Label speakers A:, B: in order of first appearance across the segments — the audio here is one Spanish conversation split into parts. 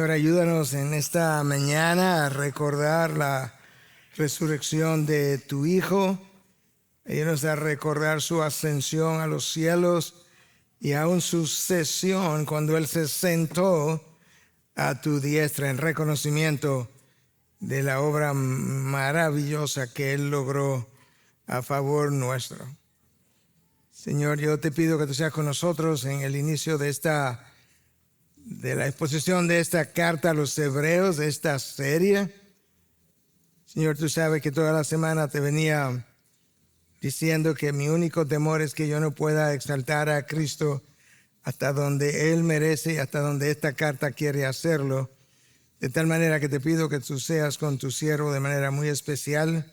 A: Señor, ayúdanos en esta mañana a recordar la resurrección de tu Hijo. Ayúdanos a recordar su ascensión a los cielos y aún su sesión cuando Él se sentó a tu diestra en reconocimiento de la obra maravillosa que Él logró a favor nuestro. Señor, yo te pido que tú seas con nosotros en el inicio de la exposición de esta carta a los hebreos, de esta serie. Señor, tú sabes que toda la semana te venía diciendo que mi único temor es que yo no pueda exaltar a Cristo hasta donde Él merece y hasta donde esta carta quiere hacerlo. De tal manera que te pido que tú seas con tu siervo de manera muy especial,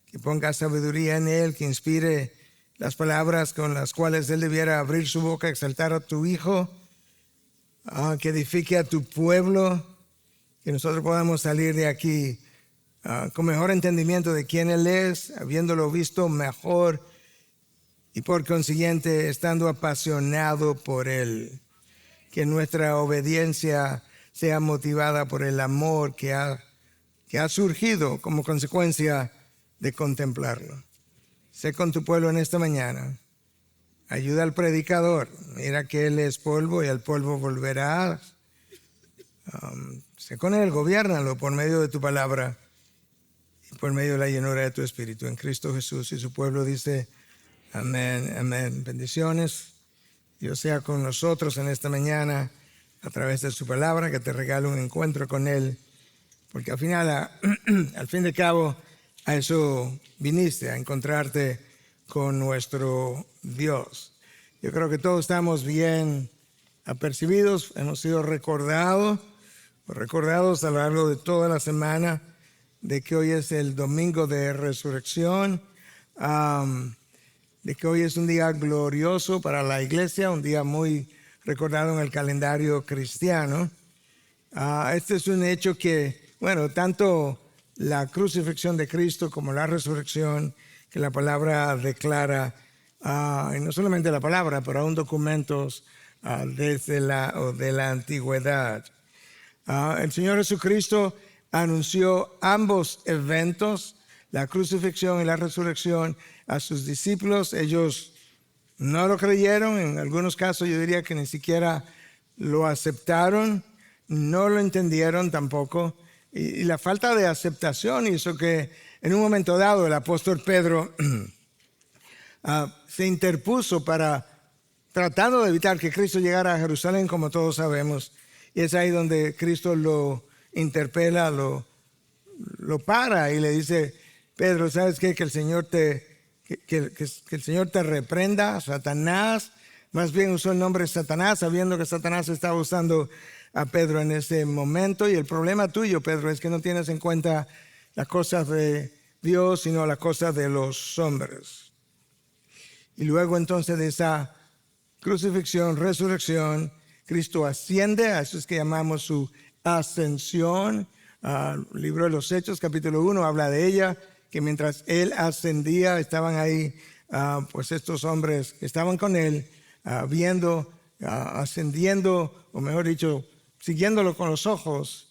A: que ponga sabiduría en Él, que inspire las palabras con las cuales Él debiera abrir su boca, exaltar a tu Hijo, que edifique a tu pueblo, que nosotros podamos salir de aquí con mejor entendimiento de quién Él es, habiéndolo visto mejor y por consiguiente estando apasionado por Él. Que nuestra obediencia sea motivada por el amor que ha surgido como consecuencia de contemplarlo. Sé con tu pueblo en esta mañana. Ayuda al predicador. Mira que Él es polvo y al polvo volverá. Sé con Él, gobiérnalo por medio de tu palabra y por medio de la llenura de tu Espíritu. En Cristo Jesús, y su pueblo dice amén, amén. Bendiciones. Dios sea con nosotros en esta mañana a través de su palabra, que te regale un encuentro con Él. Porque al final, al fin de cabo, a eso viniste, a encontrarte con nuestro Dios. Yo creo que todos estamos bien apercibidos, hemos sido recordados a lo largo de toda la semana de que hoy es el domingo de resurrección, de que hoy es un día glorioso para la iglesia, un día muy recordado en el calendario cristiano. Este es un hecho que, tanto la crucifixión de Cristo como la resurrección que la palabra declara, y no solamente la palabra, pero aún documentos de la antigüedad. El Señor Jesucristo anunció ambos eventos, la crucifixión y la resurrección, a sus discípulos. Ellos no lo creyeron, en algunos casos yo diría que ni siquiera lo aceptaron, no lo entendieron tampoco. Y la falta de aceptación hizo que en un momento dado el apóstol Pedro se interpuso tratando de evitar que Cristo llegara a Jerusalén, como todos sabemos. Y es ahí donde Cristo lo interpela, lo para y le dice: Pedro, ¿sabes qué? Que el Señor te reprenda, Satanás. Más bien usó el nombre Satanás, sabiendo que Satanás estaba usando a Pedro en ese momento. Y el problema tuyo, Pedro, es que no tienes en cuenta las cosas de Dios, sino las cosas de los hombres. Y luego entonces de esa crucifixión, resurrección, Cristo asciende, a eso es que llamamos su ascensión. El libro de los Hechos, capítulo 1, habla de ella, que mientras Él ascendía, estaban ahí pues estos hombres que estaban con Él, viendo, ascendiendo, o mejor dicho, siguiéndolo con los ojos.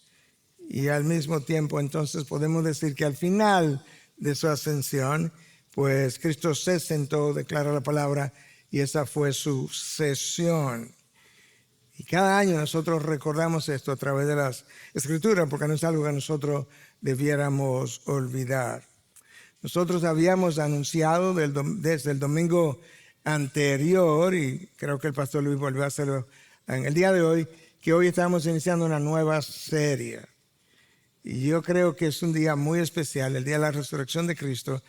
A: Y al mismo tiempo entonces podemos decir que al final de su ascensión, pues Cristo se sentó, declara la palabra, y esa fue su sesión. Y cada año nosotros recordamos esto a través de las Escrituras, porque no es algo que nosotros debiéramos olvidar. Nosotros habíamos anunciado desde el domingo anterior, y creo que el pastor Luis volvió a hacerlo en el día de hoy, que hoy estamos iniciando una nueva serie. Y yo creo que es un día muy especial, el día de la resurrección de Cristo,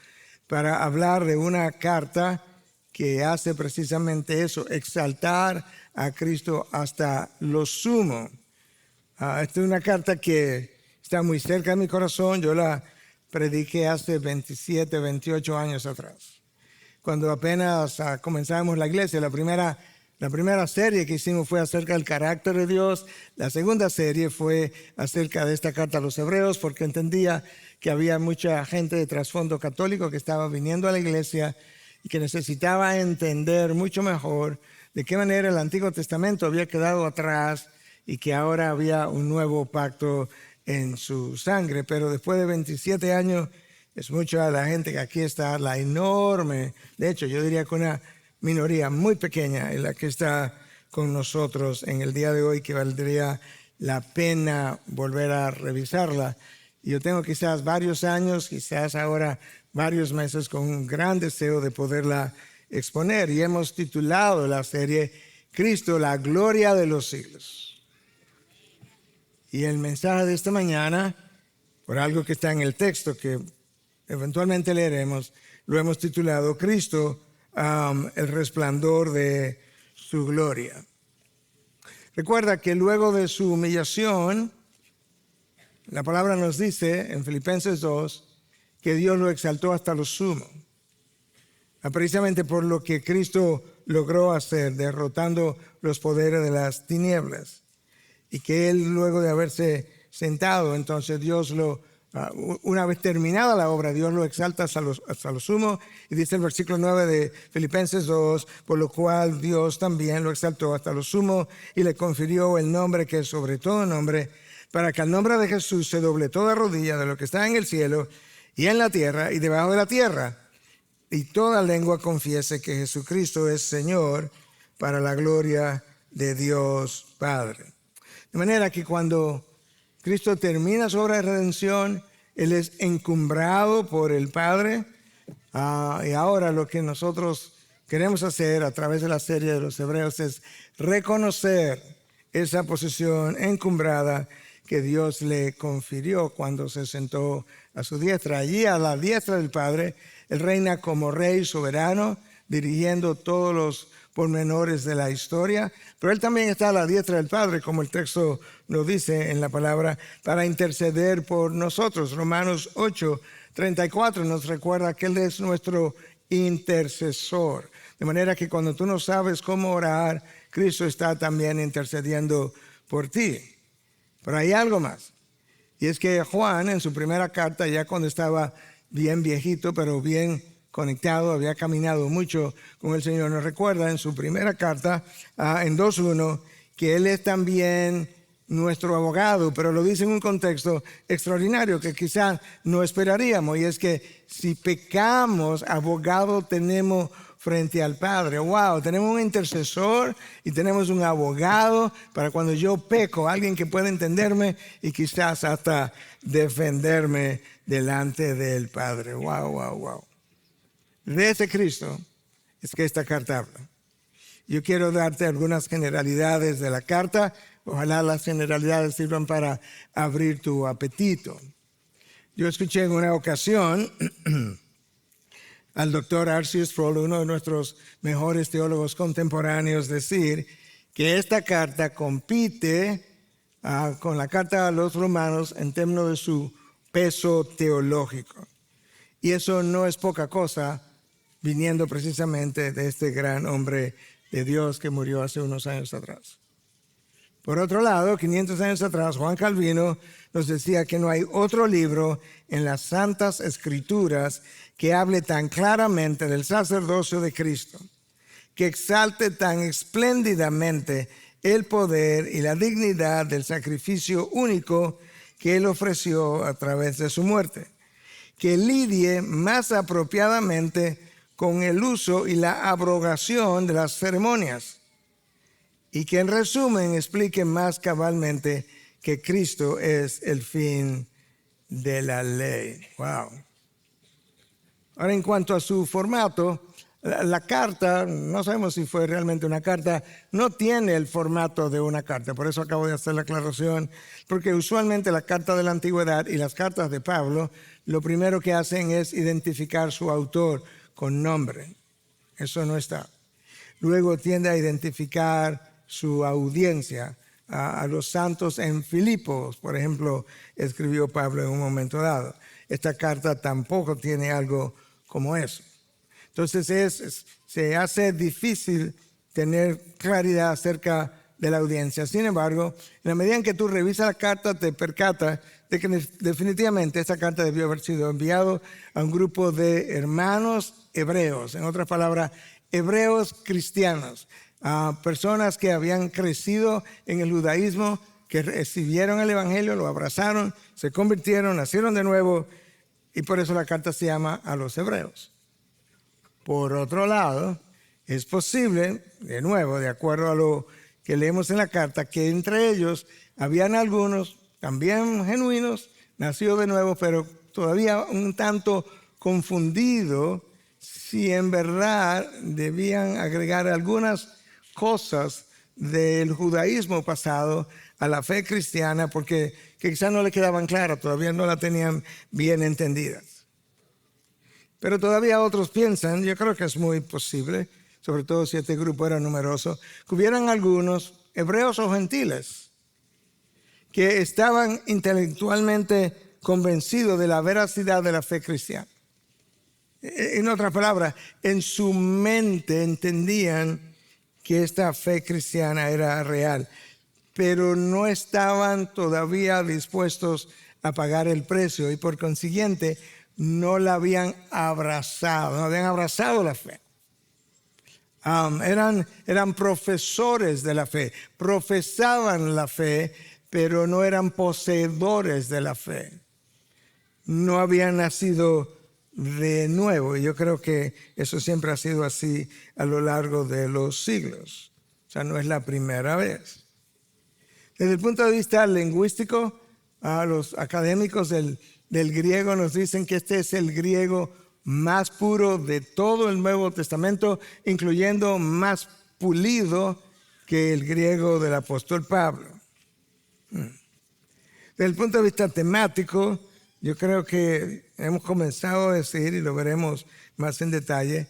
A: para hablar de una carta que hace precisamente eso, exaltar a Cristo hasta lo sumo. Esta es una carta que está muy cerca de mi corazón. Yo la prediqué hace 27, 28 años atrás, cuando apenas comenzamos la iglesia. La primera serie que hicimos fue acerca del carácter de Dios. La segunda serie fue acerca de esta carta a los hebreos, porque entendía que había mucha gente de trasfondo católico que estaba viniendo a la iglesia y que necesitaba entender mucho mejor de qué manera el Antiguo Testamento había quedado atrás y que ahora había un nuevo pacto en su sangre. Pero después de 27 años, es mucha la gente que aquí está, la enorme, de hecho yo diría que una minoría muy pequeña en la que está con nosotros en el día de hoy, que valdría la pena volver a revisarla. Yo tengo quizás varios años, quizás ahora varios meses, con un gran deseo de poderla exponer, y hemos titulado la serie Cristo, la gloria de los siglos. Y el mensaje de esta mañana, por algo que está en el texto que eventualmente leeremos, lo hemos titulado Cristo, el resplandor de su gloria. Recuerda que luego de su humillación, la palabra nos dice en Filipenses 2 que Dios lo exaltó hasta lo sumo, precisamente por lo que Cristo logró hacer, derrotando los poderes de las tinieblas, y que Él, luego de haberse sentado, entonces Dios una vez terminada la obra, Dios lo exalta hasta lo sumo, y dice el versículo 9 de Filipenses 2, por lo cual Dios también lo exaltó hasta lo sumo y le confirió el nombre que es sobre todo nombre, para que al nombre de Jesús se doble toda rodilla de lo que está en el cielo y en la tierra y debajo de la tierra, y toda lengua confiese que Jesucristo es Señor, para la gloria de Dios Padre. De manera que cuando Cristo termina su obra de redención, Él es encumbrado por el Padre, y ahora lo que nosotros queremos hacer a través de la serie de los Hebreos es reconocer esa posición encumbrada que Dios le confirió cuando se sentó a su diestra. Allí, a la diestra del Padre, Él reina como Rey soberano, dirigiendo todos los pormenores de la historia, pero Él también está a la diestra del Padre, como el texto nos dice en la palabra, para interceder por nosotros. Romanos 8:34 nos recuerda que Él es nuestro intercesor. De manera que cuando tú no sabes cómo orar, Cristo está también intercediendo por ti. Pero hay algo más, y es que Juan, en su primera carta, ya cuando estaba bien viejito, pero bien conectado, había caminado mucho con el Señor, nos recuerda en su primera carta, en 2:1, que Él es también nuestro abogado, pero lo dice en un contexto extraordinario que quizás no esperaríamos, y es que si pecamos, abogado tenemos frente al Padre. Wow, tenemos un intercesor y tenemos un abogado para cuando yo peco, alguien que pueda entenderme y quizás hasta defenderme delante del Padre. Wow. De ese Cristo es que esta carta habla. Yo quiero darte algunas generalidades de la carta. Ojalá las generalidades sirvan para abrir tu apetito. Yo escuché en una ocasión al doctor R.C. Sproul, uno de nuestros mejores teólogos contemporáneos, decir que esta carta compite con la carta a los romanos en términos de su peso teológico. Y eso no es poca cosa, viniendo precisamente de este gran hombre de Dios que murió hace unos años atrás. Por otro lado, 500 años atrás, Juan Calvino nos decía que no hay otro libro en las Santas Escrituras que hable tan claramente del sacerdocio de Cristo, que exalte tan espléndidamente el poder y la dignidad del sacrificio único que Él ofreció a través de su muerte, que lidie más apropiadamente con el uso y la abrogación de las ceremonias, y que en resumen explique más cabalmente que Cristo es el fin de la ley. Wow. Ahora, en cuanto a su formato, la carta, no sabemos si fue realmente una carta, no tiene el formato de una carta. Por eso acabo de hacer la aclaración, porque usualmente la carta de la antigüedad y las cartas de Pablo, lo primero que hacen es identificar su autor con nombre. Eso no está. Luego tiende a identificar su audiencia. A los santos en Filipos, por ejemplo, escribió Pablo en un momento dado. Esta carta tampoco tiene algo como eso. Entonces se hace difícil tener claridad acerca de la audiencia. Sin embargo, en la medida en que tú revisas la carta, te percatas de que definitivamente esta carta debió haber sido enviada a un grupo de hermanos hebreos, en otras palabras, hebreos cristianos, a personas que habían crecido en el judaísmo, que recibieron el evangelio, lo abrazaron, se convirtieron, nacieron de nuevo, y por eso la carta se llama a los hebreos. Por otro lado, es posible, de nuevo, de acuerdo a lo que leemos en la carta, que entre ellos habían algunos también genuinos, nacidos de nuevo, pero todavía un tanto confundidos si en verdad debían agregar algunas cosas del judaísmo pasado a la fe cristiana, porque que quizás no le quedaban claras, todavía no la tenían bien entendidas. Pero todavía otros piensan, yo creo que es muy posible, sobre todo si este grupo era numeroso, que hubieran algunos hebreos o gentiles que estaban intelectualmente convencidos de la veracidad de la fe cristiana. En otras palabras, en su mente entendían que esta fe cristiana era real, pero no estaban todavía dispuestos a pagar el precio y por consiguiente no la habían abrazado, no habían abrazado la fe. Eran profesores de la fe, profesaban la fe, pero no eran poseedores de la fe. No habían nacido de nuevo. Y yo creo que eso siempre ha sido así a lo largo de los siglos. O sea, no es la primera vez. Desde el punto de vista lingüístico, los académicos del griego nos dicen que este es el griego más puro de todo el Nuevo Testamento, incluyendo más pulido que el griego del apóstol Pablo. Desde el punto de vista temático, yo creo que hemos comenzado a decir, y lo veremos más en detalle,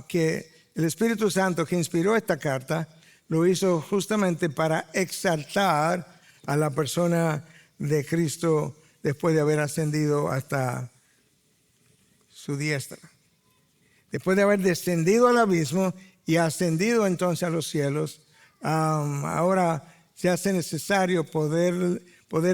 A: que el Espíritu Santo que inspiró esta carta lo hizo justamente para exaltar a la persona de Cristo después de haber ascendido hasta su diestra. Después de haber descendido al abismo y ascendido entonces a los cielos, ahora se hace necesario poder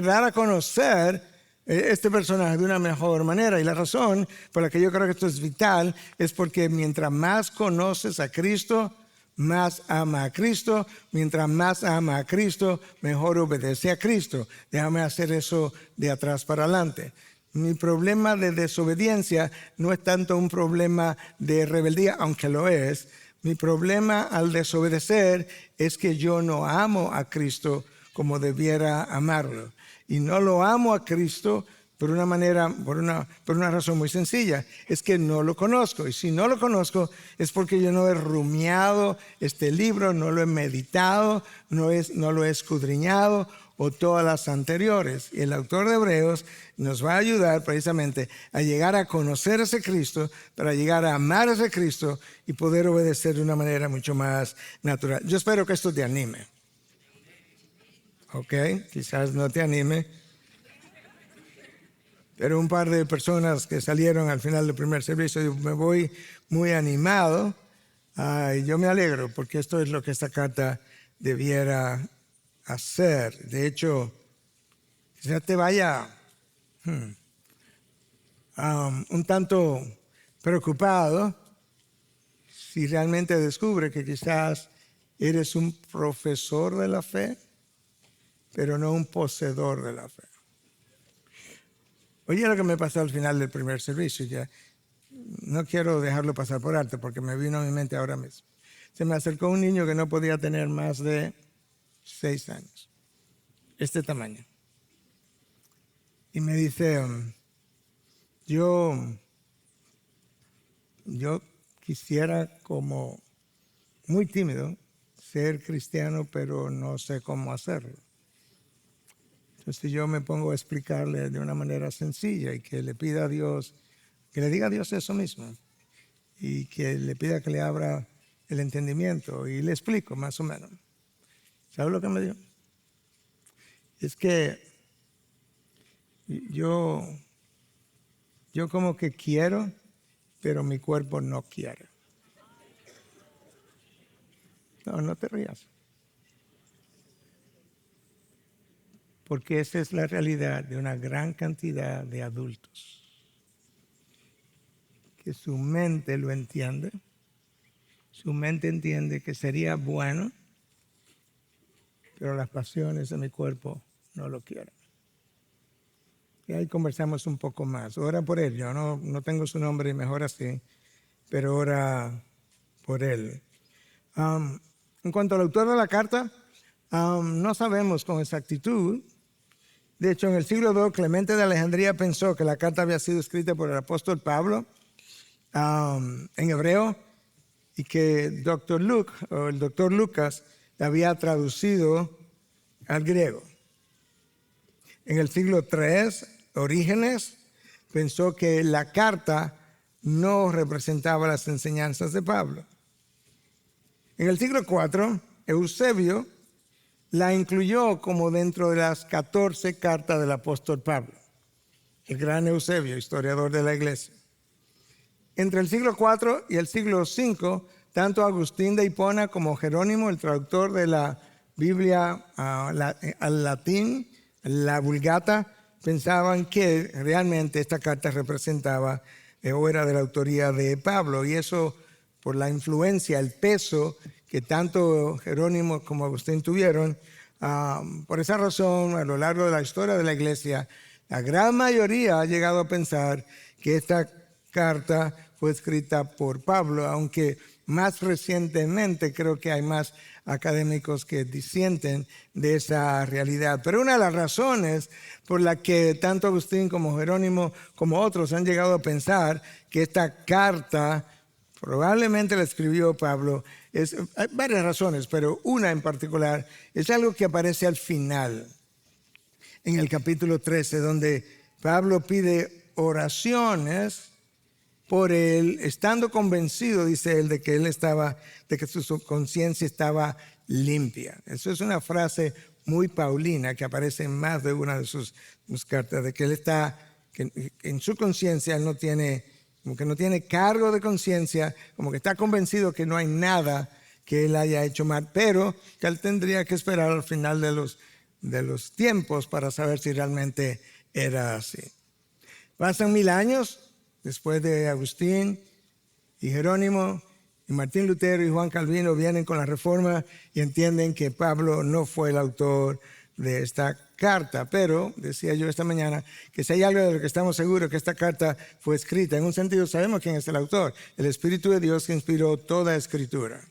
A: dar a conocer este personaje de una mejor manera. Y la razón por la que yo creo que esto es vital es porque mientras más conoces a Cristo, más ama a Cristo. Mientras más ama a Cristo, mejor obedece a Cristo. Déjame hacer eso de atrás para adelante. Mi problema de desobediencia no es tanto un problema de rebeldía, aunque lo es. Mi problema al desobedecer es que yo no amo a Cristo como debiera amarlo. Y no lo amo a Cristo por una razón muy sencilla. Es que no lo conozco. Y si no lo conozco es porque yo no he rumiado este libro, no lo he meditado, no lo he escudriñado o todas las anteriores. Y el autor de Hebreos nos va a ayudar precisamente a llegar a conocer a ese Cristo, para llegar a amar a ese Cristo y poder obedecer de una manera mucho más natural. Yo espero que esto te anime. Ok, quizás no te anime, pero un par de personas que salieron al final del primer servicio, yo me voy muy animado y yo me alegro porque esto es lo que esta carta debiera hacer. De hecho, quizás te vaya un tanto preocupado si realmente descubre que quizás eres un profesor de la fe, pero no un poseedor de la fe. Oye, lo que me pasó al final del primer servicio, ya no quiero dejarlo pasar por alto porque me vino a mi mente ahora mismo. Se me acercó un niño que no podía tener más de 6 años, este tamaño. Y me dice, yo quisiera, como muy tímido, ser cristiano, pero no sé cómo hacerlo. Entonces yo me pongo a explicarle de una manera sencilla y que le pida a Dios, que le diga a Dios eso mismo y que le pida que le abra el entendimiento y le explico más o menos. ¿Sabe lo que me dijo? Es que yo como que quiero, pero mi cuerpo no quiere. No te rías. Porque esa es la realidad de una gran cantidad de adultos, que su mente lo entiende, Su mente entiende que sería bueno, pero las pasiones de mi cuerpo no lo quieren. Y ahí conversamos un poco más. Ora por él. Yo no tengo su nombre y mejor así, pero ora por él. En cuanto al autor de la carta, no sabemos con exactitud. De hecho, en el siglo II, Clemente de Alejandría pensó que la carta había sido escrita por el apóstol Pablo en hebreo y que el doctor Lucas la había traducido al griego. En el siglo III, Orígenes pensó que la carta no representaba las enseñanzas de Pablo. En el siglo IV, Eusebio la incluyó como dentro de las 14 cartas del apóstol Pablo, el gran Eusebio, historiador de la iglesia. Entre el siglo IV y el siglo V, tanto Agustín de Hipona como Jerónimo, el traductor de la Biblia al latín, la Vulgata, pensaban que realmente esta carta representaba o era de la autoría de Pablo, y eso por la influencia, el peso que tanto Jerónimo como Agustín tuvieron. Por esa razón, a lo largo de la historia de la iglesia, la gran mayoría ha llegado a pensar que esta carta fue escrita por Pablo, aunque más recientemente creo que hay más académicos que disienten de esa realidad. Pero una de las razones por la que tanto Agustín como Jerónimo como otros han llegado a pensar que esta carta probablemente la escribió Pablo, hay varias razones, pero una en particular es algo que aparece al final, en el capítulo 13, donde Pablo pide oraciones por él, estando convencido, dice él, de que su conciencia estaba limpia. Eso es una frase muy paulina que aparece en más de una de sus cartas, de que él que en su conciencia él como que no tiene cargo de conciencia, como que está convencido que no hay nada que él haya hecho mal, pero que él tendría que esperar al final de los tiempos para saber si realmente era así. Pasan 1000 años después de Agustín y Jerónimo, y Martín Lutero y Juan Calvino vienen con la Reforma y entienden que Pablo no fue el autor de esta carta. Pero, decía yo esta mañana, que si hay algo de lo que estamos seguros, que esta carta fue escrita. En un sentido sabemos quién es el autor, el Espíritu de Dios que inspiró toda escritura.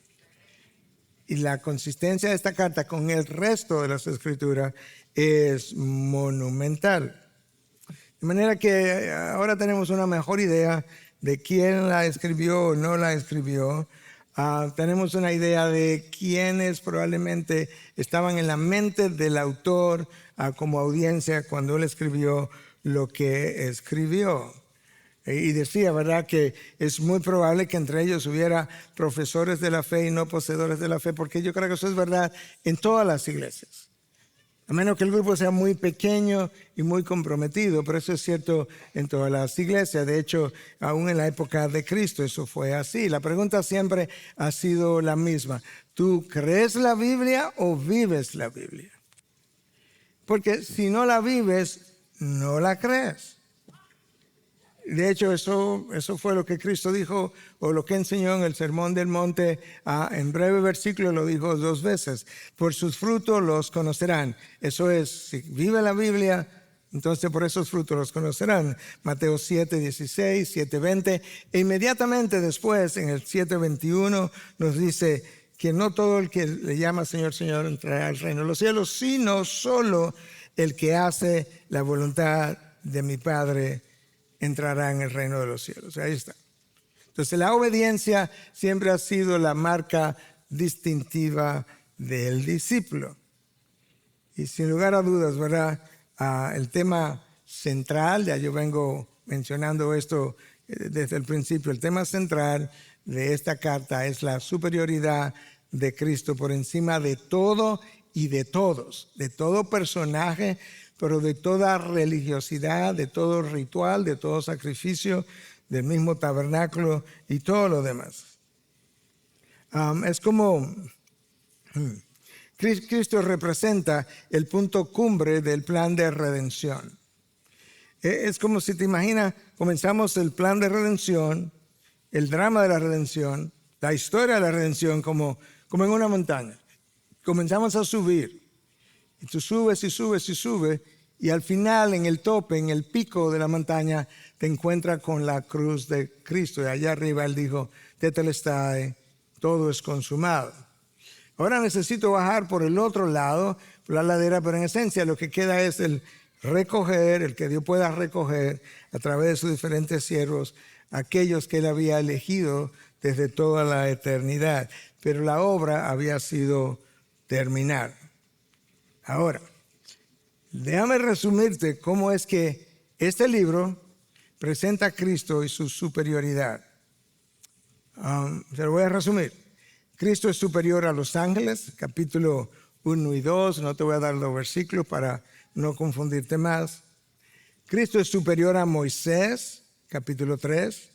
A: Y la consistencia de esta carta con el resto de las escrituras es monumental. De manera que ahora tenemos una mejor idea de quién la escribió o no la escribió. Tenemos una idea de quiénes probablemente estaban en la mente del autor como audiencia cuando él escribió lo que escribió. Y decía, ¿verdad?, que es muy probable que entre ellos hubiera profesores de la fe y no poseedores de la fe, porque yo creo que eso es verdad en todas las iglesias. A menos que el grupo sea muy pequeño y muy comprometido, pero eso es cierto en todas las iglesias. De hecho, aún en la época de Cristo eso fue así. La pregunta siempre ha sido la misma. ¿Tú crees la Biblia o vives la Biblia? Porque si no la vives, no la crees. De hecho, eso fue lo que Cristo dijo o lo que enseñó en el Sermón del Monte. En breve versículo lo dijo 2 veces. Por sus frutos los conocerán. Eso es, si vive la Biblia, entonces por esos frutos los conocerán. Mateo 7:16, 7:20. E inmediatamente después, en el 7:21, nos dice que no todo el que le llama Señor, Señor entrará al reino de los cielos, sino solo el que hace la voluntad de mi Padre entrará en el reino de los cielos. Ahí está. Entonces la obediencia siempre ha sido la marca distintiva del discípulo. Y sin lugar a dudas, ¿verdad? El tema central, ya yo vengo mencionando esto desde el principio, el tema central de esta carta es la superioridad de Cristo por encima de todo y de todos, de todo personaje, pero de toda religiosidad, de todo ritual, de todo sacrificio, del mismo tabernáculo y todo lo demás. Es como Cristo representa el punto cumbre del plan de redención. Es como si te imaginas, comenzamos el plan de redención, el drama de la redención, la historia de la redención como en una montaña. Comenzamos a subir. Y tú subes y subes y subes. Y al final, en el tope, en el pico de la montaña, te encuentras con la cruz de Cristo. Y allá arriba Él dijo, tetelestai, todo es consumado. Ahora necesito bajar por el otro lado, por la ladera, pero en esencia lo que queda es el recoger, el que Dios pueda recoger a través de sus diferentes siervos, aquellos que Él había elegido desde toda la eternidad. Pero la obra había sido terminada. Ahora, déjame resumirte cómo es que este libro presenta a Cristo y su superioridad. Se lo voy a resumir. Cristo es superior a los ángeles, capítulo 1 y 2. No te voy a dar los versículos para no confundirte más. Cristo es superior a Moisés, capítulo 3.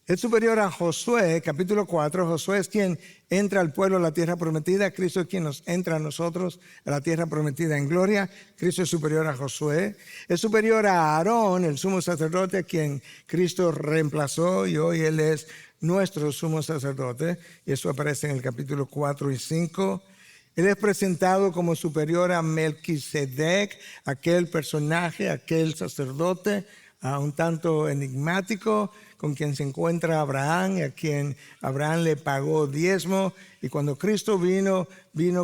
A: Es superior a Josué, capítulo 4. Josué es quien entra al pueblo a la tierra prometida. Cristo es quien nos entra a nosotros a la tierra prometida en gloria. Cristo es superior a Josué. Es superior a Aarón, el sumo sacerdote, a quien Cristo reemplazó y hoy Él es nuestro sumo sacerdote. Y eso aparece en el capítulo 4 y 5. Él es presentado como superior a Melquisedec, aquel personaje, aquel sacerdote, un tanto enigmático, con quien se encuentra Abraham y a quien Abraham le pagó diezmo. Y cuando Cristo vino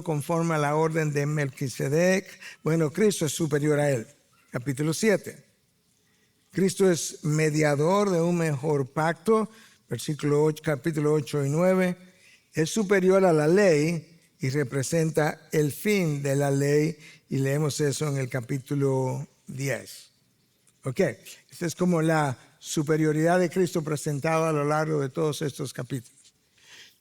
A: conforme a la orden de Melquisedec. Bueno, Cristo es superior a él. Capítulo 7. Cristo es mediador de un mejor pacto. Capítulo 8 y 9. Es superior a la ley y representa el fin de la ley. Y leemos eso en el capítulo 10. Ok, esta es como la superioridad de Cristo presentada a lo largo de todos estos capítulos.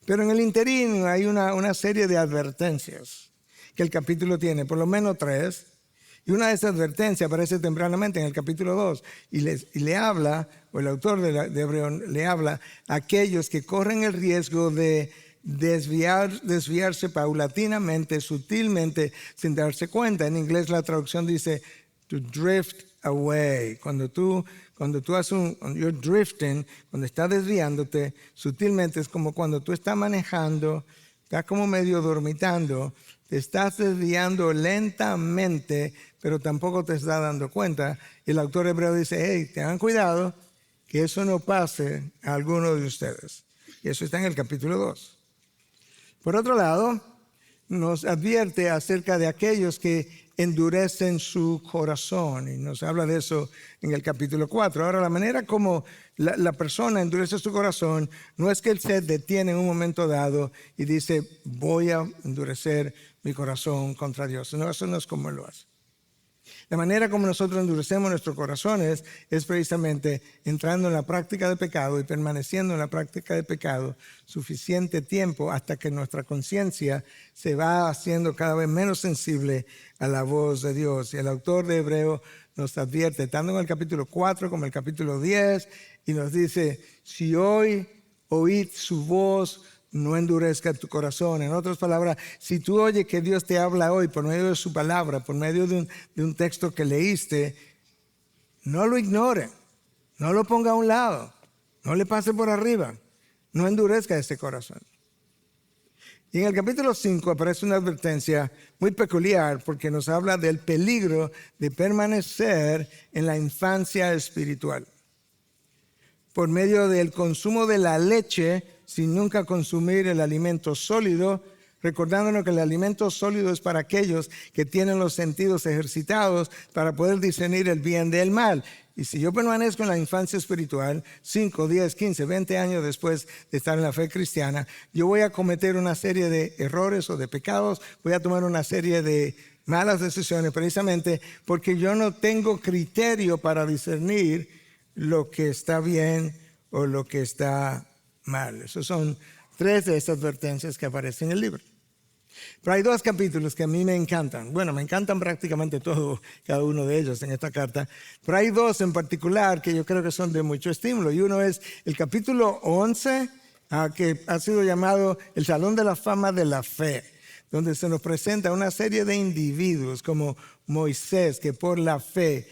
A: Pero en el interín hay una serie de advertencias que el capítulo tiene, por lo menos 3. Y una de esas advertencias aparece tempranamente en el capítulo 2 y le habla, o el autor de Hebreo le habla a aquellos que corren el riesgo de desviarse paulatinamente, sutilmente, sin darse cuenta. En inglés la traducción dice to drift away. Cuando tú haces you're drifting, cuando estás desviándote sutilmente, es como cuando tú estás manejando, estás como medio dormitando, te estás desviando lentamente, pero tampoco te estás dando cuenta. Y el autor hebreo dice, hey, tengan cuidado que eso no pase a alguno de ustedes. Y eso está en el capítulo 2. Por otro lado, nos advierte acerca de aquellos que endurecen su corazón, y nos habla de eso en el capítulo 4. Ahora, la manera como la persona endurece su corazón no es que él se detiene en un momento dado y dice, voy a endurecer mi corazón contra Dios. No, eso no es como él lo hace. La manera como nosotros endurecemos nuestros corazones es precisamente entrando en la práctica de pecado y permaneciendo en la práctica de pecado suficiente tiempo hasta que nuestra conciencia se va haciendo cada vez menos sensible a la voz de Dios. Y el autor de Hebreo nos advierte, tanto en el capítulo 4 como en el capítulo 10, y nos dice, si hoy oíd su voz, no endurezca tu corazón. En otras palabras, si tú oyes que Dios te habla hoy por medio de su palabra, por medio de un texto que leíste, no lo ignore, no lo ponga a un lado, no le pase por arriba, no endurezca ese corazón. Y en el capítulo 5 aparece una advertencia muy peculiar porque nos habla del peligro de permanecer en la infancia espiritual. Por medio del consumo de la leche, sin nunca consumir el alimento sólido, recordándonos que el alimento sólido es para aquellos que tienen los sentidos ejercitados para poder discernir el bien del mal. Y si yo permanezco en la infancia espiritual, 5, 10, 15, 20 años después de estar en la fe cristiana, yo voy a cometer una serie de errores o de pecados, voy a tomar una serie de malas decisiones precisamente porque yo no tengo criterio para discernir lo que está bien o lo que está mal. Esos son 3 de esas advertencias que aparecen en el libro. Pero hay 2 capítulos que a mí me encantan. Bueno, me encantan prácticamente todos, cada uno de ellos en esta carta. Pero hay 2 en particular que yo creo que son de mucho estímulo. Y uno es el capítulo 11, que ha sido llamado el Salón de la Fama de la Fe, donde se nos presenta una serie de individuos como Moisés, que por la fe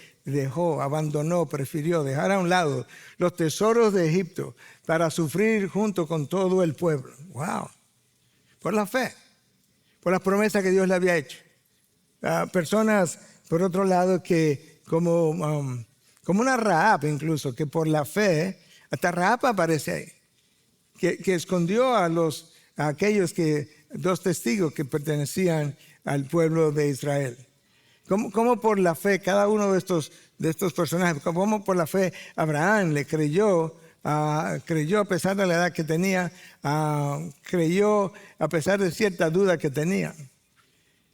A: abandonó, prefirió dejar a un lado los tesoros de Egipto para sufrir junto con todo el pueblo. ¡Wow! Por la fe, por las promesas que Dios le había hecho. Personas, por otro lado, que como una Rahab incluso, que por la fe, hasta Rahab aparece ahí, que escondió a aquellos dos testigos que pertenecían al pueblo de Israel. Como por la fe, cada uno de estos personajes, como por la fe Abraham le creyó a pesar de la edad que tenía, creyó a pesar de cierta duda que tenía,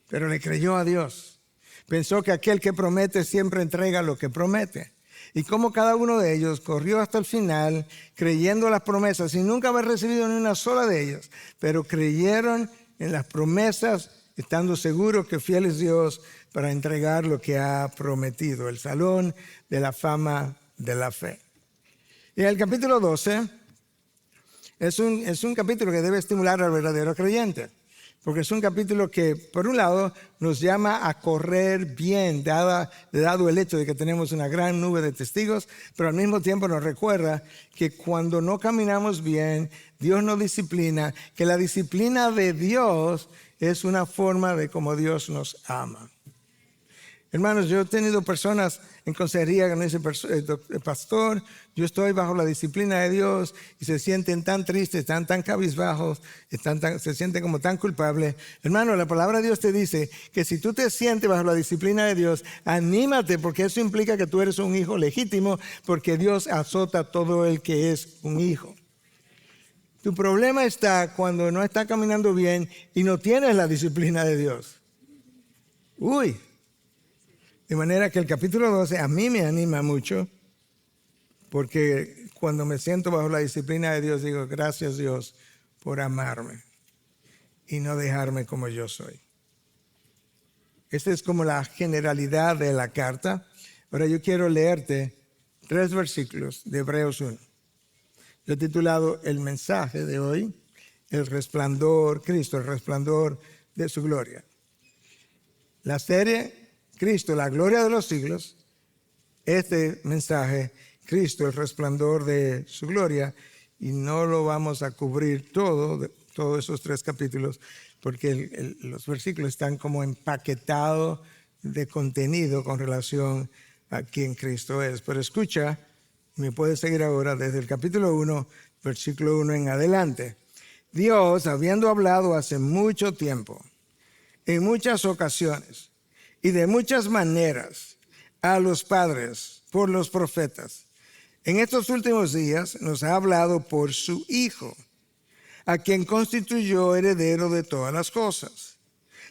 A: pero le creyó a Dios. Pensó que aquel que promete siempre entrega lo que promete. Y como cada uno de ellos corrió hasta el final creyendo las promesas sin nunca haber recibido ni una sola de ellas, pero creyeron en las promesas estando seguros que fiel es Dios para entregar lo que ha prometido. El salón de la fama de la fe. Y el capítulo 12 es un capítulo que debe estimular al verdadero creyente. Porque es un capítulo que, por un lado, nos llama a correr bien, dado el hecho de que tenemos una gran nube de testigos, pero al mismo tiempo nos recuerda que cuando no caminamos bien, Dios nos disciplina, que la disciplina de Dios es una forma de cómo Dios nos ama. Hermanos, yo he tenido personas en consejería que me dicen, pastor, yo estoy bajo la disciplina de Dios, y se sienten tan tristes, están tan cabizbajos, se sienten como tan culpables. Hermano, la palabra de Dios te dice que si tú te sientes bajo la disciplina de Dios, anímate, porque eso implica que tú eres un hijo legítimo, porque Dios azota a todo el que es un hijo. Tu problema está cuando no estás caminando bien y no tienes la disciplina de Dios. Uy. De manera que el capítulo 12 a mí me anima mucho, porque cuando me siento bajo la disciplina de Dios, digo, gracias Dios por amarme y no dejarme como yo soy. Esta es como la generalidad de la carta. Ahora yo quiero leerte 3 versículos de Hebreos 1. Yo he titulado el mensaje de hoy, el resplandor, Cristo, el resplandor de su gloria. La serie Cristo, la gloria de los siglos, este mensaje, Cristo, el resplandor de su gloria, y no lo vamos a cubrir todos esos 3 capítulos, porque los versículos están como empaquetados de contenido con relación a quién Cristo es. Pero escucha, me puedes seguir ahora desde el capítulo 1, versículo 1 en adelante. Dios, habiendo hablado hace mucho tiempo, en muchas ocasiones, y de muchas maneras a los padres por los profetas, en estos últimos días nos ha hablado por su Hijo, a quien constituyó heredero de todas las cosas,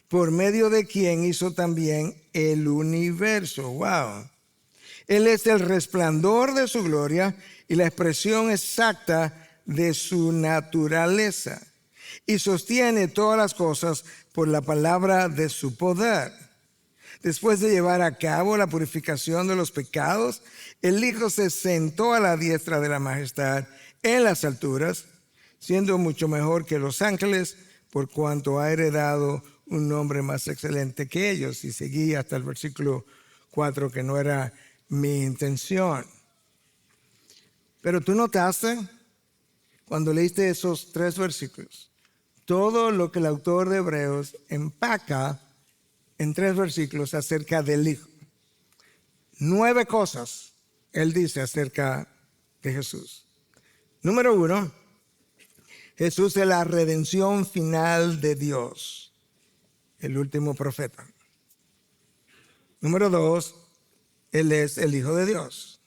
A: por medio de quien hizo también el universo. ¡Wow! Él es el resplandor de su gloria y la expresión exacta de su naturaleza, y sostiene todas las cosas por la palabra de su poder. Después de llevar a cabo la purificación de los pecados, el Hijo se sentó a la diestra de la majestad en las alturas, siendo mucho mejor que los ángeles, por cuanto ha heredado un nombre más excelente que ellos. Y seguí hasta el versículo 4, que no era mi intención. Pero tú notaste, cuando leíste esos 3 versículos, todo lo que el autor de Hebreos empaca en 3 versículos acerca del Hijo. 9 cosas él dice acerca de Jesús. Número 1, Jesús es la redención final de Dios, el último profeta. Número 2, Él es el Hijo de Dios.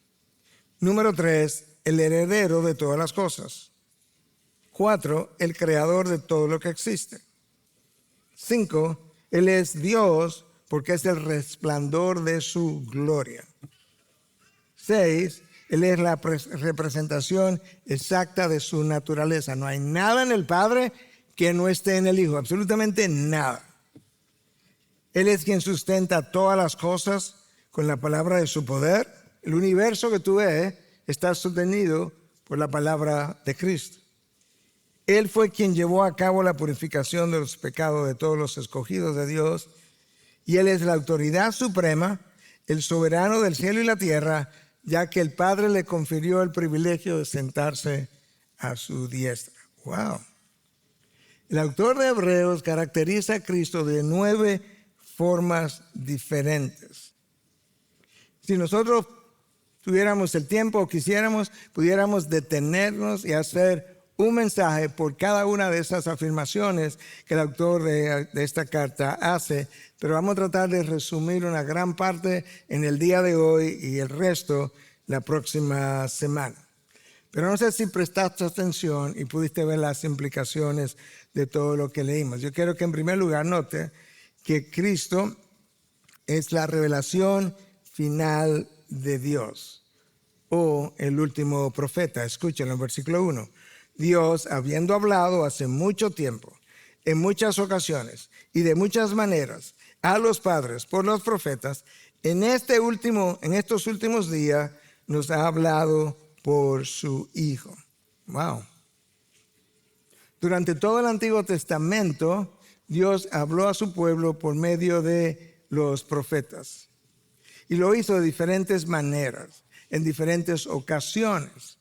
A: Número 3, el heredero de todas las cosas. 4, el creador de todo lo que existe. 5, Él es Dios porque es el resplandor de su gloria. 6, Él es la representación exacta de su naturaleza. No hay nada en el Padre que no esté en el Hijo, absolutamente nada. Él es quien sustenta todas las cosas con la palabra de su poder. El universo que tú ves está sostenido por la palabra de Cristo. Él fue quien llevó a cabo la purificación de los pecados de todos los escogidos de Dios, y Él es la autoridad suprema el soberano del cielo y la tierra, ya que el Padre le confirió el privilegio de sentarse a su diestra. Wow. El autor de Hebreos caracteriza a Cristo de 9 formas diferentes. Si nosotros tuviéramos el tiempo o quisiéramos, pudiéramos detenernos y hacer un mensaje por cada una de esas afirmaciones que el autor de esta carta hace, pero vamos a tratar de resumir una gran parte en el día de hoy y el resto la próxima semana. Pero no sé si prestaste atención y pudiste ver las implicaciones de todo lo que leímos. Yo quiero que en primer lugar note que Cristo es la revelación final de Dios o el último profeta. Escúchenlo en versículo 1. Dios, habiendo hablado hace mucho tiempo, en muchas ocasiones y de muchas maneras a los padres por los profetas, en estos últimos días nos ha hablado por su Hijo. Wow. Durante todo el Antiguo Testamento, Dios habló a su pueblo por medio de los profetas. Y lo hizo de diferentes maneras, en diferentes ocasiones.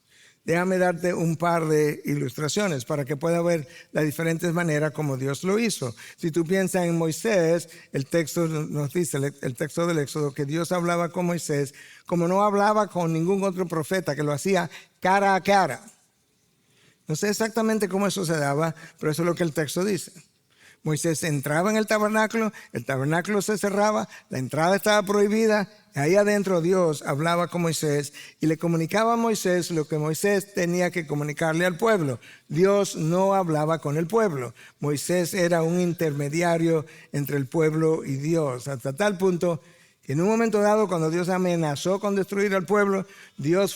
A: Déjame darte un par de ilustraciones para que puedas ver las diferentes maneras como Dios lo hizo. Si tú piensas en Moisés, el texto nos dice, el texto del Éxodo, que Dios hablaba con Moisés como no hablaba con ningún otro profeta, que lo hacía cara a cara. No sé exactamente cómo eso se daba, pero eso es lo que el texto dice. Moisés entraba en el tabernáculo se cerraba, la entrada estaba prohibida, y ahí adentro Dios hablaba con Moisés y le comunicaba a Moisés lo que Moisés tenía que comunicarle al pueblo. Dios no hablaba con el pueblo. Moisés era un intermediario entre el pueblo y Dios, hasta tal punto que en un momento dado, cuando Dios amenazó con destruir al pueblo, Moisés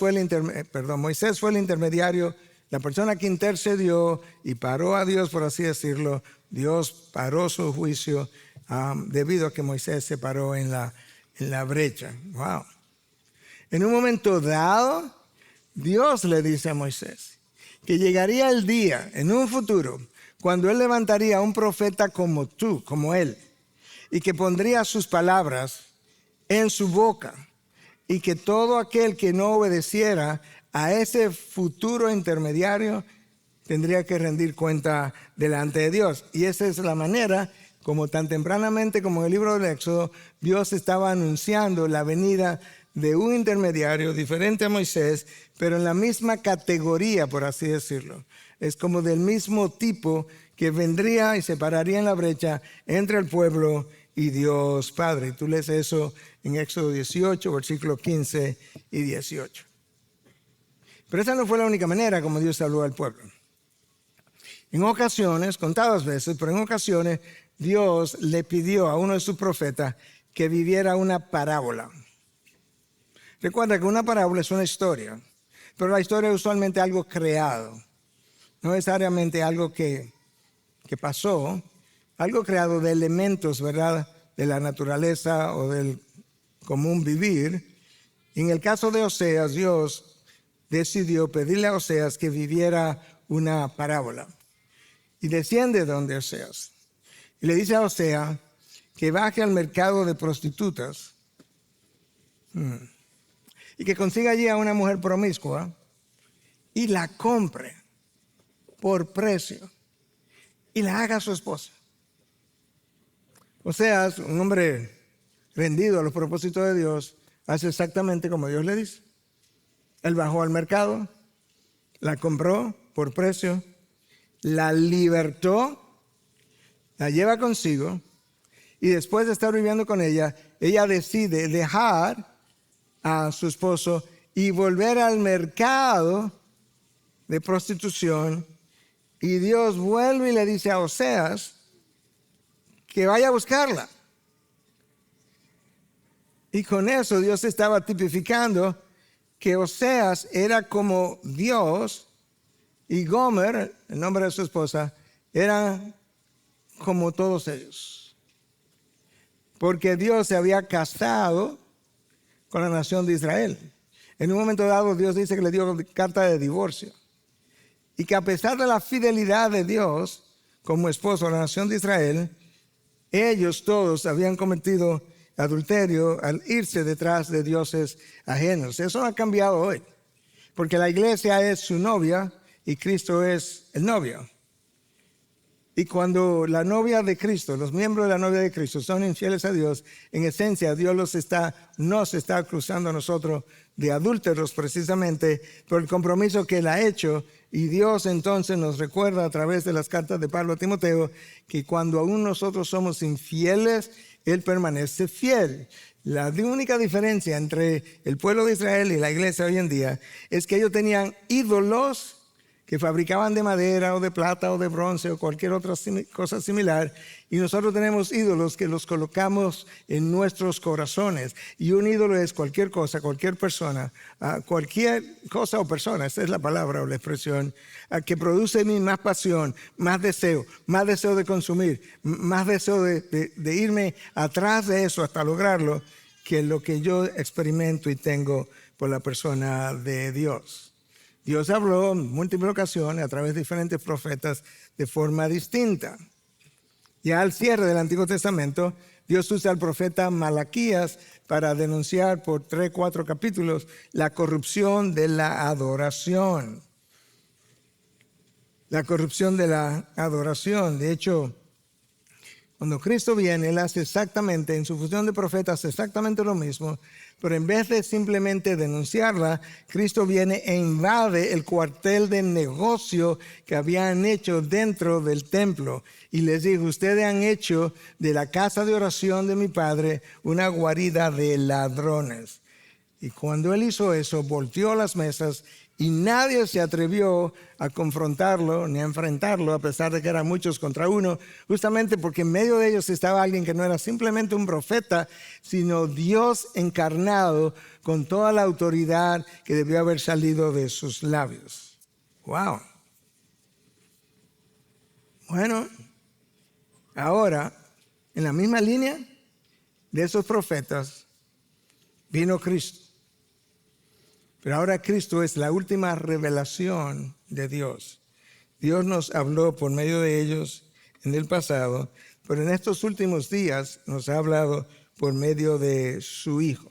A: fue el intermediario, la persona que intercedió y paró a Dios, por así decirlo. Dios paró su juicio debido a que Moisés se paró en la brecha. Wow. En un momento dado, Dios le dice a Moisés que llegaría el día, en un futuro, cuando él levantaría a un profeta como tú, como él, y que pondría sus palabras en su boca, y que todo aquel que no obedeciera a ese futuro intermediario tendría que rendir cuenta delante de Dios. Y esa es la manera como tan tempranamente como en el libro del Éxodo, Dios estaba anunciando la venida de un intermediario diferente a Moisés, pero en la misma categoría, por así decirlo. Es como del mismo tipo que vendría y se pararía en la brecha entre el pueblo y Dios Padre. Y tú lees eso en Éxodo 18, versículos 15 y 18. Pero esa no fue la única manera como Dios habló al pueblo. En ocasiones, contadas veces, pero en ocasiones, Dios le pidió a uno de sus profetas que viviera una parábola. Recuerda que una parábola es una historia, pero la historia es usualmente algo creado, no necesariamente algo que pasó, algo creado de elementos, ¿verdad?, de la naturaleza o del común vivir. En el caso de Oseas, Dios decidió pedirle a Oseas que viviera una parábola. Y desciende donde Oseas. Y le dice a Oseas que baje al mercado de prostitutas y que consiga allí a una mujer promiscua y la compre por precio y la haga su esposa. Oseas, un hombre rendido a los propósitos de Dios, hace exactamente como Dios le dice. Él bajó al mercado, la compró por precio, la libertó, la lleva consigo y después de estar viviendo con ella, ella decide dejar a su esposo y volver al mercado de prostitución, y Dios vuelve y le dice a Oseas que vaya a buscarla. Y con eso Dios estaba tipificando que Oseas era como Dios y Gomer, el nombre de su esposa, era como todos ellos. Porque Dios se había casado con la nación de Israel. En un momento dado Dios dice que le dio carta de divorcio. Y que a pesar de la fidelidad de Dios como esposo a la nación de Israel, ellos todos habían cometido adulterio al irse detrás de dioses ajenos. Eso no ha cambiado hoy, porque la iglesia es su novia y Cristo es el novio. Y cuando la novia de Cristo, los miembros de la novia de Cristo son infieles a Dios, en esencia Dios nos está acusando a nosotros de adúlteros precisamente por el compromiso que Él ha hecho. Y Dios entonces nos recuerda a través de las cartas de Pablo a Timoteo que cuando aún nosotros somos infieles, Él permanece fiel. La única diferencia entre el pueblo de Israel y la iglesia hoy en día es que ellos tenían ídolos que fabricaban de madera o de plata o de bronce o cualquier otra cosa similar, y nosotros tenemos ídolos que los colocamos en nuestros corazones. Y un ídolo es cualquier cosa, cualquier persona, cualquier cosa o persona, esa es la palabra o la expresión, que produce en mí más pasión, más deseo de consumir, más deseo de irme atrás de eso hasta lograrlo, que lo que yo experimento y tengo por la persona de Dios. Dios habló en múltiples ocasiones a través de diferentes profetas de forma distinta. Ya al cierre del Antiguo Testamento, Dios usa al profeta Malaquías para denunciar por 3-4 capítulos la corrupción de la adoración. La corrupción de la adoración. De hecho, cuando Cristo viene, Él hace exactamente, en su función de profeta, hace exactamente lo mismo, pero en vez de simplemente denunciarla, Cristo viene e invade el cuartel de negocio que habían hecho dentro del templo. Y les dijo, ustedes han hecho de la casa de oración de mi Padre una guarida de ladrones. Y cuando Él hizo eso, volteó las mesas y nadie se atrevió a confrontarlo ni a enfrentarlo, a pesar de que eran muchos contra uno, justamente porque en medio de ellos estaba alguien que no era simplemente un profeta, sino Dios encarnado con toda la autoridad que debió haber salido de sus labios. ¡Wow! Bueno, ahora, en la misma línea de esos profetas, vino Cristo. Pero ahora Cristo es la última revelación de Dios. Dios nos habló por medio de ellos en el pasado, pero en estos últimos días nos ha hablado por medio de su Hijo.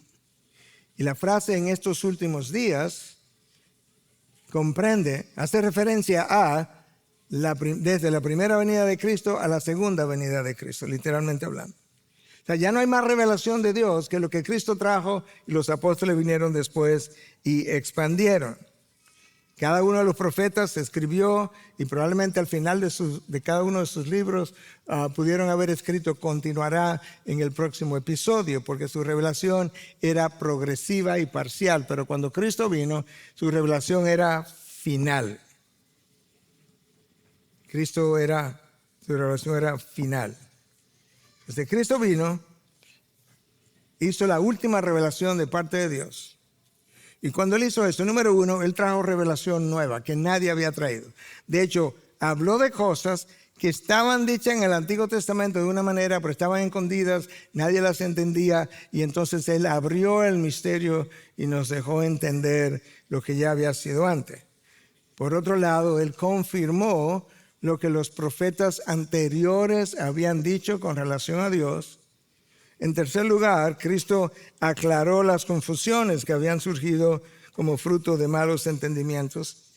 A: Y la frase en estos últimos días hace referencia a desde la primera venida de Cristo a la segunda venida de Cristo, literalmente hablando. O sea, ya no hay más revelación de Dios que lo que Cristo trajo y los apóstoles vinieron después y expandieron. Cada uno de los profetas escribió y probablemente al final de cada uno de sus libros pudieron haber escrito continuará en el próximo episodio, porque su revelación era progresiva y parcial, pero cuando Cristo vino, su revelación era final. Su revelación era final. Desde Cristo vino, hizo la última revelación de parte de Dios. Y cuando Él hizo esto, número uno, Él trajo revelación nueva que nadie había traído. De hecho, habló de cosas que estaban dichas en el Antiguo Testamento de una manera, pero estaban escondidas, nadie las entendía, y entonces Él abrió el misterio y nos dejó entender lo que ya había sido antes. Por otro lado, Él confirmó lo que los profetas anteriores habían dicho con relación a Dios. En tercer lugar, Cristo aclaró las confusiones que habían surgido como fruto de malos entendimientos.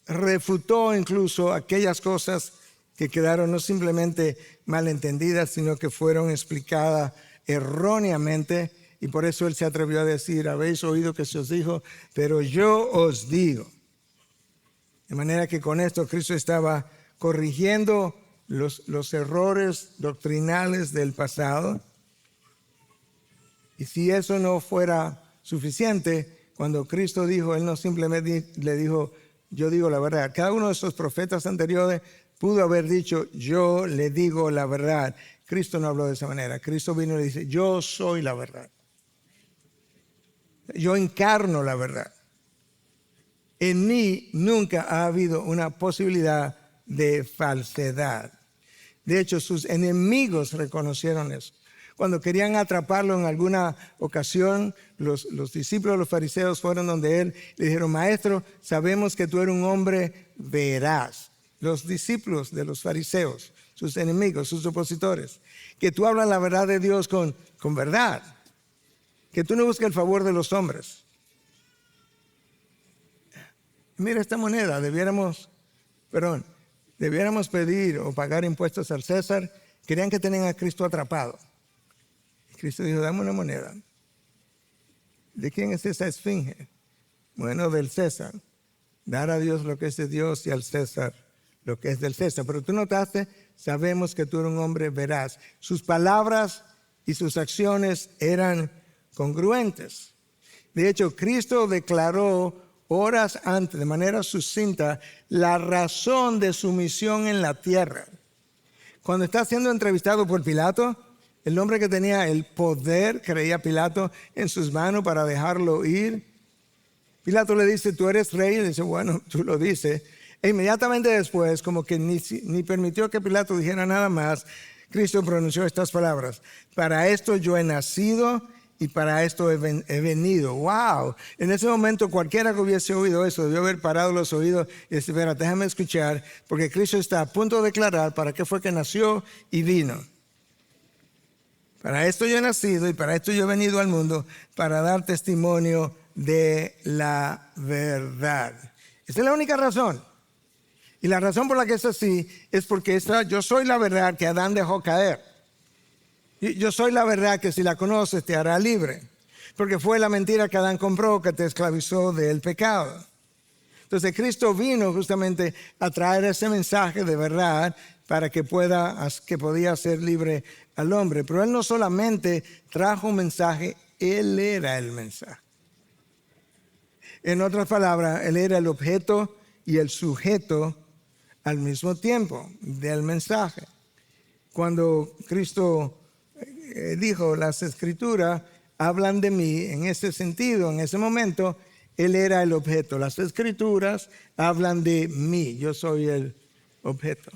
A: Refutó incluso aquellas cosas que quedaron no simplemente malentendidas, sino que fueron explicadas erróneamente. Y por eso Él se atrevió a decir, habéis oído que se os dijo, pero yo os digo. De manera que con esto Cristo estaba corrigiendo los errores doctrinales del pasado. Y si eso no fuera suficiente, cuando Cristo dijo, Él no simplemente le dijo, yo digo la verdad. Cada uno de esos profetas anteriores pudo haber dicho, yo le digo la verdad. Cristo no habló de esa manera. Cristo vino y le dice, yo soy la verdad. Yo encarno la verdad. En mí nunca ha habido una posibilidad de falsedad. De hecho, sus enemigos reconocieron eso. Cuando querían atraparlo en alguna ocasión, los discípulos, los fariseos fueron donde Él, le dijeron, maestro, sabemos que tú eres un hombre veraz. los discípulos de los fariseos, sus enemigos, sus opositores, que tú hablas la verdad de Dios con verdad, que tú no buscas el favor de los hombres. Mira esta moneda, debiéramos pedir o pagar impuestos al César. Querían que tenían a Cristo atrapado. Cristo dijo, dame una moneda. ¿De quién es esa esfinge? Bueno, del César. Dar a Dios lo que es de Dios y al César lo que es del César. Pero tú notaste, sabemos que tú eres un hombre veraz. Sus palabras y sus acciones eran congruentes. De hecho, Cristo declaró horas antes, de manera sucinta, la razón de su misión en la tierra. Cuando está siendo entrevistado por Pilato, el hombre que tenía el poder, creía Pilato, en sus manos para dejarlo ir. Pilato le dice, ¿tú eres rey? Y le dice, bueno, tú lo dices. E inmediatamente después, como que ni permitió que Pilato dijera nada más, Cristo pronunció estas palabras: para esto yo he nacido y para esto he venido. ¡Wow! En ese momento cualquiera que hubiese oído eso debió haber parado los oídos y decir, espera, déjame escuchar, porque Cristo está a punto de declarar para qué fue que nació y vino. Para esto yo he nacido y para esto yo he venido al mundo, para dar testimonio de la verdad. Esa es la única razón. Y la razón por la que es así es porque yo soy la verdad que Adán dejó caer. Yo soy la verdad que si la conoces te hará libre. Porque fue la mentira que Adán compró que te esclavizó del pecado. Entonces Cristo vino justamente a traer ese mensaje de verdad para que podía ser libre al hombre. Pero Él no solamente trajo un mensaje, Él era el mensaje. En otras palabras, Él era el objeto y el sujeto al mismo tiempo del mensaje. Cuando Cristo dijo, las Escrituras hablan de mí, en ese sentido, en ese momento, Él era el objeto. Las Escrituras hablan de mí, yo soy el objeto.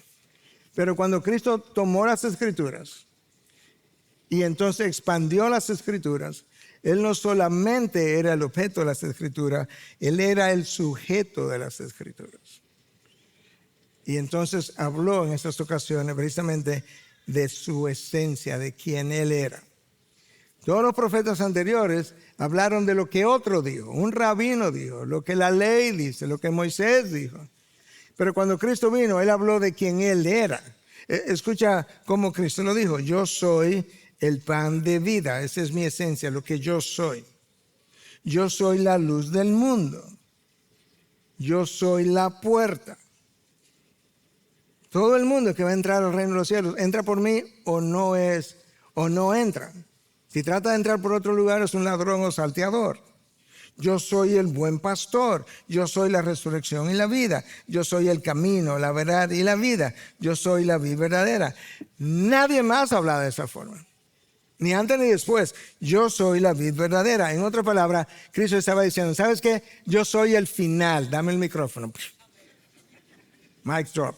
A: Pero cuando Cristo tomó las Escrituras y entonces expandió las Escrituras, Él no solamente era el objeto de las Escrituras, Él era el sujeto de las Escrituras. Y entonces habló en estas ocasiones precisamente de su esencia, de quién Él era. Todos los profetas anteriores hablaron de lo que otro dijo, un rabino dijo, lo que la ley dice, lo que Moisés dijo. Pero cuando Cristo vino, Él habló de quién Él era. Escucha cómo Cristo lo dijo: yo soy el pan de vida. Esa es mi esencia, lo que yo soy. Yo soy la luz del mundo. Yo soy la puerta. Todo el mundo que va a entrar al reino de los cielos entra por mí o no entra. Si trata de entrar por otro lugar es un ladrón o salteador. Yo soy el buen pastor. Yo soy la resurrección y la vida. Yo soy el camino, la verdad y la vida. Yo soy la vida verdadera. Nadie más habla de esa forma. Ni antes ni después. Yo soy la vid verdadera. En otra palabra, Cristo estaba diciendo, ¿sabes qué? Yo soy el final. Dame el micrófono. Mic drop.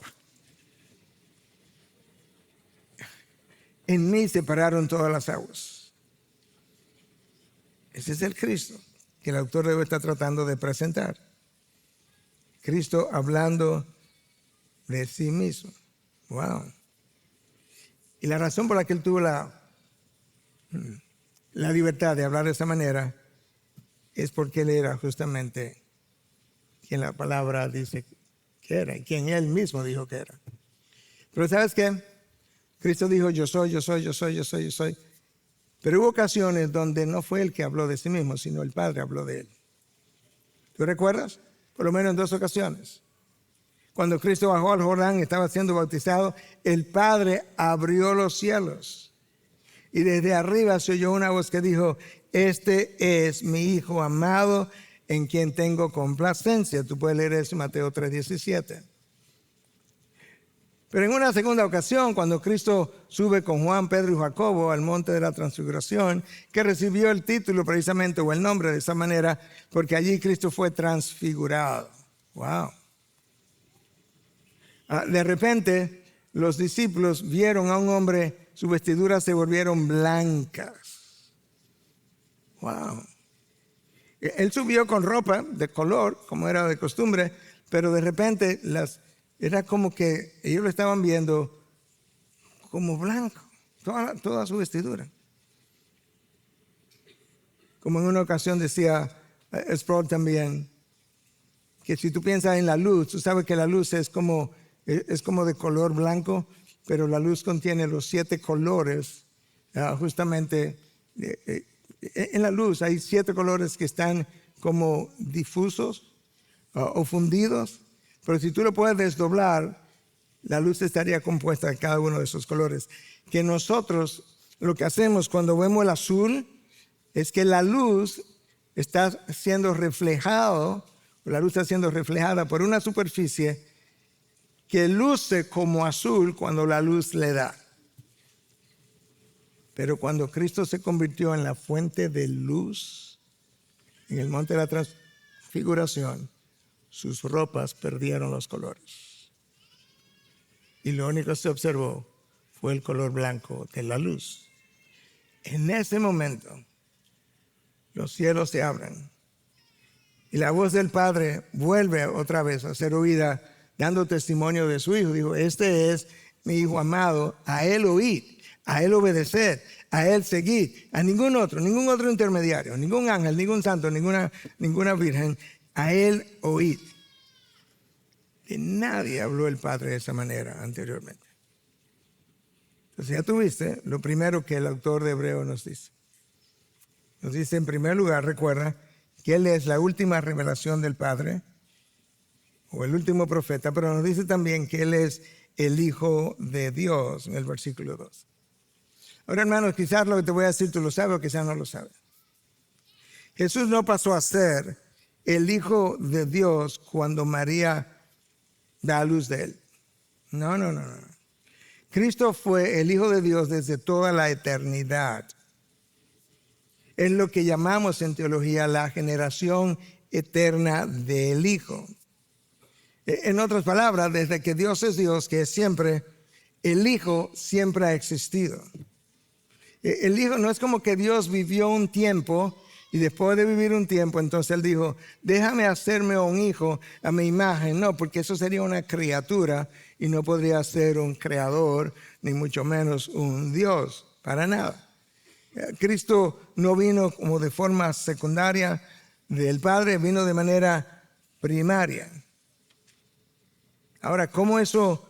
A: En mí separaron todas las aguas. Ese es el Cristo que el autor debe estar tratando de presentar. Cristo hablando de sí mismo. Wow. Y la razón por la que Él tuvo la libertad de hablar de esa manera es porque Él era justamente quien la palabra dice que era y quien Él mismo dijo que era. Pero ¿sabes qué? Cristo dijo, yo soy, yo soy, yo soy, yo soy, yo soy. Pero hubo ocasiones donde no fue Él que habló de sí mismo, sino el Padre habló de Él. ¿Tú recuerdas? Por lo menos en 2 ocasiones. Cuando Cristo bajó al Jordán y estaba siendo bautizado, el Padre abrió los cielos. Y desde arriba se oyó una voz que dijo, este es mi Hijo amado en quien tengo complacencia. Tú puedes leer eso en Mateo 3:17. Pero en una segunda ocasión, cuando Cristo sube con Juan, Pedro y Jacobo al monte de la transfiguración, que recibió el título precisamente o el nombre de esa manera, porque allí Cristo fue transfigurado. Wow. De repente, los discípulos vieron a un hombre, sus vestiduras se volvieron blancas. Wow. Él subió con ropa de color, como era de costumbre, pero de repente era como que ellos lo estaban viendo como blanco, toda su vestidura. Como en una ocasión decía Sproul también, que si tú piensas en la luz, tú sabes que la luz es como de color blanco, pero la luz contiene los 7 colores. Justamente en la luz hay 7 colores que están como difusos o fundidos, pero si tú lo puedes desdoblar, la luz estaría compuesta de cada uno de esos colores. Que nosotros lo que hacemos cuando vemos el azul es que la luz está siendo reflejada por una superficie que luce como azul cuando la luz le da. Pero cuando Cristo se convirtió en la fuente de luz, en el monte de la transfiguración, sus ropas perdieron los colores. Y lo único que se observó fue el color blanco de la luz. En ese momento, los cielos se abren y la voz del Padre vuelve otra vez a ser oída, dando testimonio de su Hijo. Dijo, este es mi Hijo amado, a Él oíd, a Él obedecer, a Él seguir, a ningún otro intermediario, ningún ángel, ningún santo, ninguna virgen, a Él oíd. Que nadie habló el Padre de esa manera anteriormente. Entonces ya tuviste lo primero que el autor de Hebreo nos dice. Nos dice en primer lugar, recuerda, que Él es la última revelación del Padre, o el último profeta, pero nos dice también que Él es el Hijo de Dios, en el versículo 2. Ahora, hermanos, quizás lo que te voy a decir tú lo sabes o quizás no lo sabes. Jesús no pasó a ser el Hijo de Dios cuando María da a luz de Él. No. Cristo fue el Hijo de Dios desde toda la eternidad. Es lo que llamamos en teología la generación eterna del Hijo. En otras palabras, desde que Dios es Dios, que es siempre, el Hijo siempre ha existido. El Hijo no es como que Dios vivió un tiempo y después de vivir un tiempo, entonces Él dijo, déjame hacerme un hijo a mi imagen. No, porque eso sería una criatura y no podría ser un creador, ni mucho menos un Dios, para nada. Cristo no vino como de forma secundaria del Padre, vino de manera primaria. Ahora, ¿cómo eso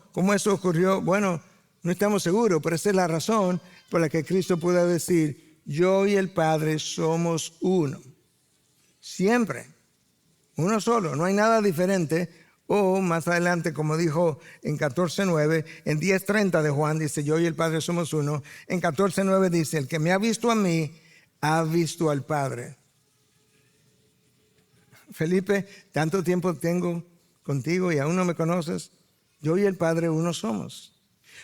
A: ocurrió? Bueno, no estamos seguros, pero esa es la razón por la que Cristo pudo decir, yo y el Padre somos uno. Siempre, uno solo, no hay nada diferente. O más adelante, como dijo en 14:9, en 10:30 de Juan dice, yo y el Padre somos uno. En 14:9 dice, el que me ha visto a mí, ha visto al Padre. Felipe, tanto tiempo tengo contigo y aún no me conoces. Yo y el Padre uno somos.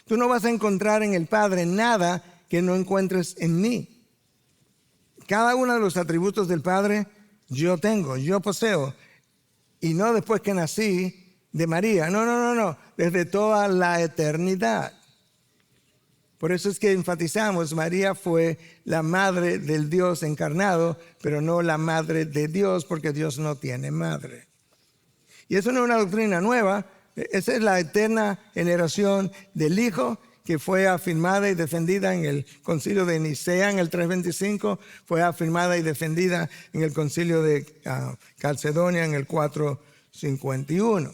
A: Tú no vas a encontrar en el Padre nada que no encuentres en mí. Cada uno de los atributos del Padre yo tengo, yo poseo. Y no después que nací de María. No. Desde toda la eternidad. Por eso es que enfatizamos, María fue la madre del Dios encarnado, pero no la madre de Dios, porque Dios no tiene madre. Y eso no es una doctrina nueva. Esa es la eterna generación del Hijo, que fue afirmada y defendida en el concilio de Nicea en el 325, fue afirmada y defendida en el concilio de Calcedonia en el 451.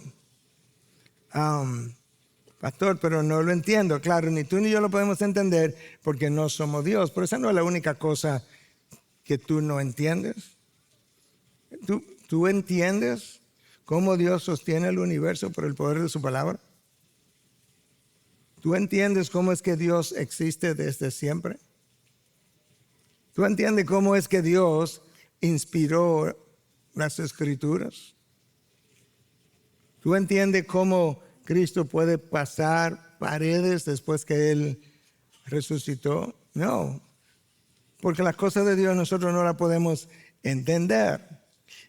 A: Pastor, pero no lo entiendo. Claro, ni tú ni yo lo podemos entender porque no somos Dios. Pero esa no es la única cosa que tú no entiendes. ¿Tú entiendes cómo Dios sostiene el universo por el poder de su palabra? ¿Tú entiendes cómo es que Dios existe desde siempre? ¿Tú entiendes cómo es que Dios inspiró las Escrituras? ¿Tú entiendes cómo Cristo puede pasar paredes después que Él resucitó? No, porque las cosas de Dios nosotros no las podemos entender.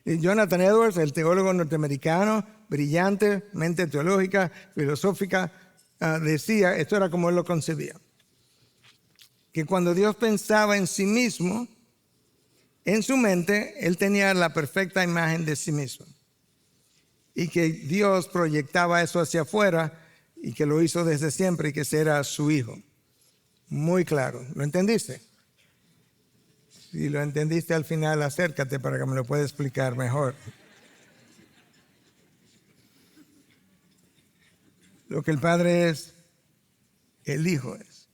A: Y Jonathan Edwards, el teólogo norteamericano, brillante, mente teológica, filosófica, decía, esto era como él lo concebía, que cuando Dios pensaba en sí mismo, en su mente, Él tenía la perfecta imagen de sí mismo. y que Dios proyectaba eso hacia afuera y que lo hizo desde siempre y que ese era su hijo. Muy claro. ¿Lo entendiste? Si lo entendiste al final, acércate para que me lo pueda explicar mejor. Lo que el Padre es, el Hijo es.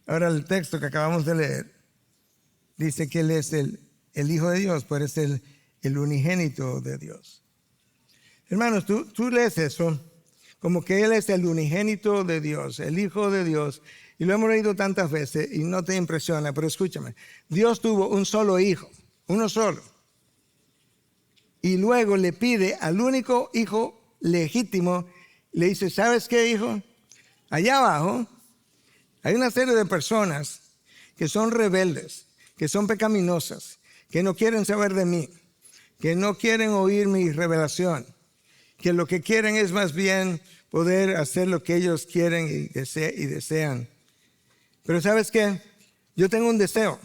A: Ahora el texto que acabamos de leer dice que Él es el Hijo de Dios, pero es el unigénito de Dios. Hermanos, tú lees eso como que Él es el unigénito de Dios, el Hijo de Dios, y lo hemos leído tantas veces y no te impresiona, pero escúchame, Dios tuvo un solo hijo, uno solo, y luego le pide al único hijo legítimo, le dice, ¿sabes qué, hijo? Allá abajo hay una serie de personas que son rebeldes, que son pecaminosas, que no quieren saber de mí, que no quieren oír mi revelación, que lo que quieren es más bien poder hacer lo que ellos quieren y desean. Pero ¿sabes qué? Yo tengo un deseo.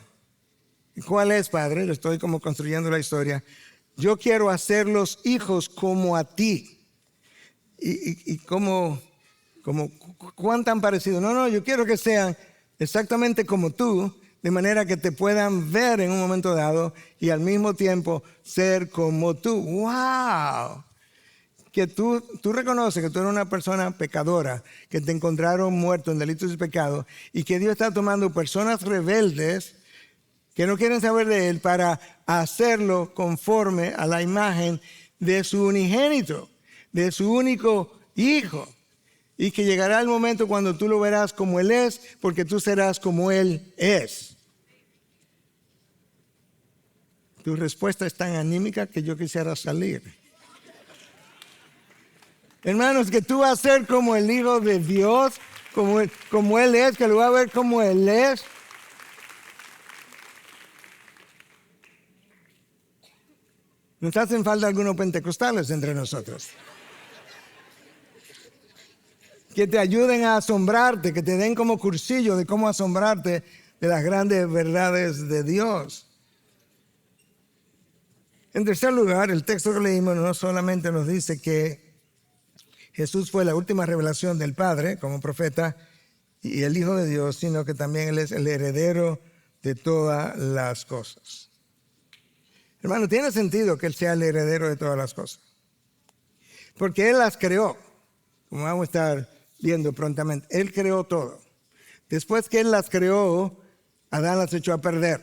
A: ¿Cuál es, Padre? Lo estoy como construyendo la historia. Yo quiero hacerlos hijos como a ti. Y como ¿cuán tan parecido? No, yo quiero que sean exactamente como tú, de manera que te puedan ver en un momento dado y al mismo tiempo ser como tú. ¡Wow! Que tú reconoces que tú eres una persona pecadora, que te encontraron muerto en delitos y pecados, y que Dios está tomando personas rebeldes que no quieren saber de Él para hacerlo conforme a la imagen de su unigénito, de su único hijo. Y que llegará el momento cuando tú lo verás como Él es, porque tú serás como Él es. Tu respuesta es tan anímica que yo quisiera salir. Hermanos, que tú vas a ser como el Hijo de Dios, como Él es, que lo vas a ver como Él es. Nos hacen falta algunos pentecostales entre nosotros. Que te ayuden a asombrarte, que te den como cursillo de cómo asombrarte de las grandes verdades de Dios. En tercer lugar, el texto que leímos no solamente nos dice que Jesús fue la última revelación del Padre como profeta y el Hijo de Dios, sino que también Él es el heredero de todas las cosas. Hermano, tiene sentido que Él sea el heredero de todas las cosas, porque Él las creó, como vamos a estar viendo prontamente. Él creó todo. Después que Él las creó, Adán las echó a perder.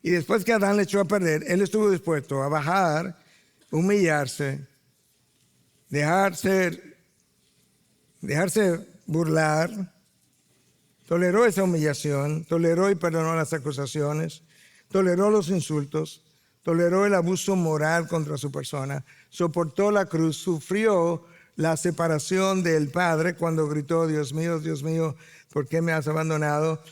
A: Y después que Adán le echó a perder, Él estuvo dispuesto a bajar, humillarse, dejarse burlar, toleró esa humillación, toleró y perdonó las acusaciones, toleró los insultos, toleró el abuso moral contra su persona, soportó la cruz, sufrió la separación del Padre cuando gritó, Dios mío, ¿por qué me has abandonado?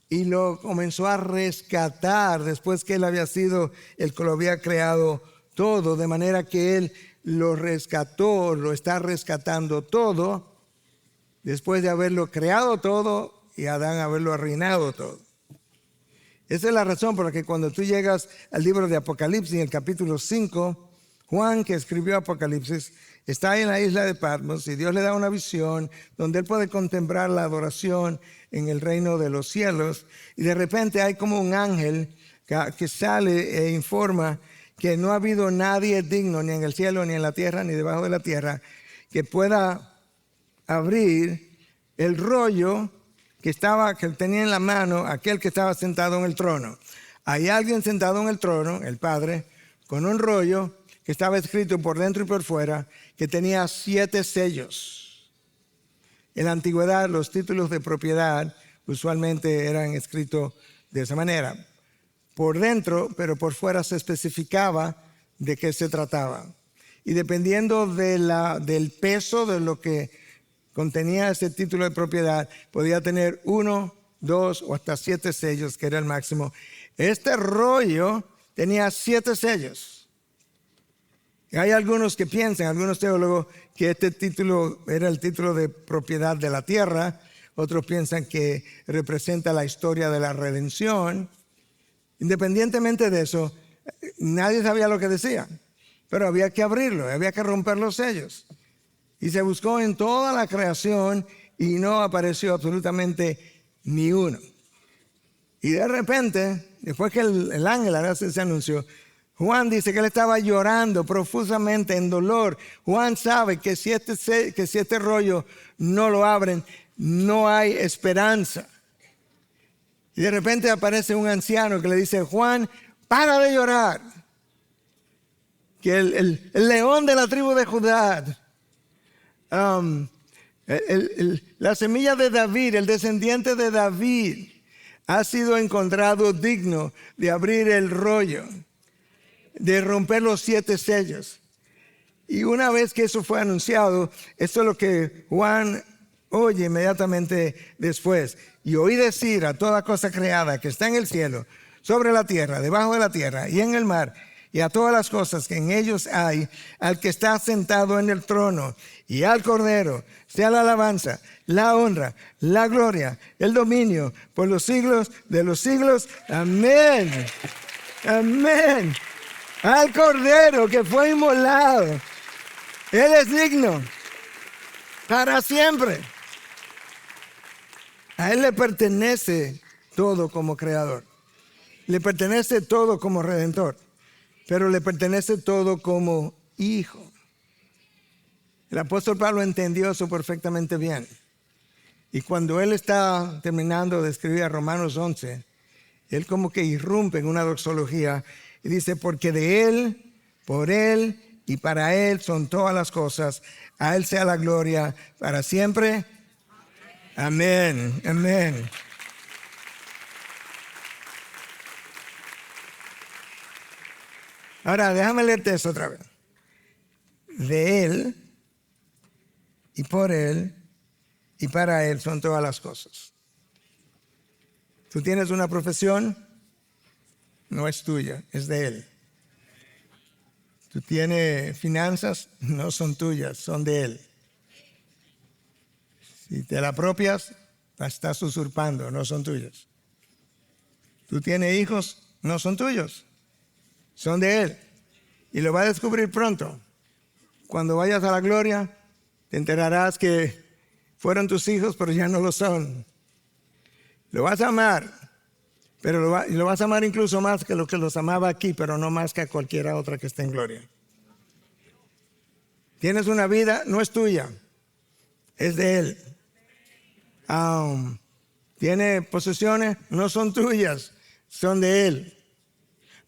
A: Y lo comenzó a rescatar después que Él había sido el que lo había creado todo, de manera que Él lo rescató, lo está rescatando todo, después de haberlo creado todo y Adán haberlo arruinado todo. Esa es la razón por la que cuando tú llegas al libro de Apocalipsis, en el capítulo 5, Juan, que escribió Apocalipsis, está en la isla de Patmos y Dios le da una visión donde él puede contemplar la adoración en el reino de los cielos, y de repente hay como un ángel que sale e informa que no ha habido nadie digno ni en el cielo, ni en la tierra, ni debajo de la tierra, que pueda abrir el rollo que tenía en la mano aquel que estaba sentado en el trono. Hay alguien sentado en el trono, el Padre, con un rollo que estaba escrito por dentro y por fuera, que tenía 7 sellos. En la antigüedad los títulos de propiedad usualmente eran escritos de esa manera. Por dentro, pero por fuera se especificaba de qué se trataba. Y dependiendo del peso de lo que contenía ese título de propiedad, podía tener 1, 2 o hasta 7 sellos, que era el máximo. Este rollo tenía 7 sellos. Y hay algunos que piensan, algunos teólogos, que este título era el título de propiedad de la tierra. Otros piensan que representa la historia de la redención. Independientemente de eso, Nadie sabía lo que decía, pero había que abrirlo, había que romper los sellos. Y se buscó en toda la creación y no apareció absolutamente ni uno. Y de repente, después que el ángel hace ese anuncio, Juan dice que él estaba llorando profusamente en dolor. Juan sabe que si este rollo no lo abren, no hay esperanza. Y de repente aparece un anciano que le dice: Juan, para de llorar. Que el león de la tribu de Judá, la semilla de David, el descendiente de David, ha sido encontrado digno de abrir el rollo, de romper los 7 sellos. Y una vez que eso fue anunciado, esto es lo que Juan oye inmediatamente después. Y oí decir a toda cosa creada que está en el cielo, sobre la tierra, debajo de la tierra y en el mar, y a todas las cosas que en ellos hay, al que está sentado en el trono y al Cordero, sea la alabanza, la honra, la gloria, el dominio por los siglos de los siglos. Amén. Amén. Al Cordero que fue inmolado. Él es digno para siempre. A Él le pertenece todo como creador. Le pertenece todo como redentor. Pero le pertenece todo como hijo. El apóstol Pablo entendió eso perfectamente bien. Y cuando él está terminando de escribir a Romanos 11, él como que irrumpe en una doxología y dice: porque de Él, por Él y para Él son todas las cosas. A Él sea la gloria para siempre. Amén, amén. Ahora, déjame leerte eso otra vez. De Él, y por Él, y para Él son todas las cosas. Tú tienes una profesión, no es tuya, es de Él. Tú tienes finanzas, no son tuyas, son de Él. Si te la apropias, la estás usurpando, no son tuyas. Tú tienes hijos, no son tuyos, son de Él. Y lo va a descubrir pronto. Cuando vayas a la gloria, te enterarás que fueron tus hijos, pero ya no lo son. Lo vas a amar, pero lo vas a amar incluso más que lo que los amaba aquí, pero no más que a cualquiera otra que esté en gloria. Tienes una vida, no es tuya, es de Él. Tiene posesiones, no son tuyas, son de Él.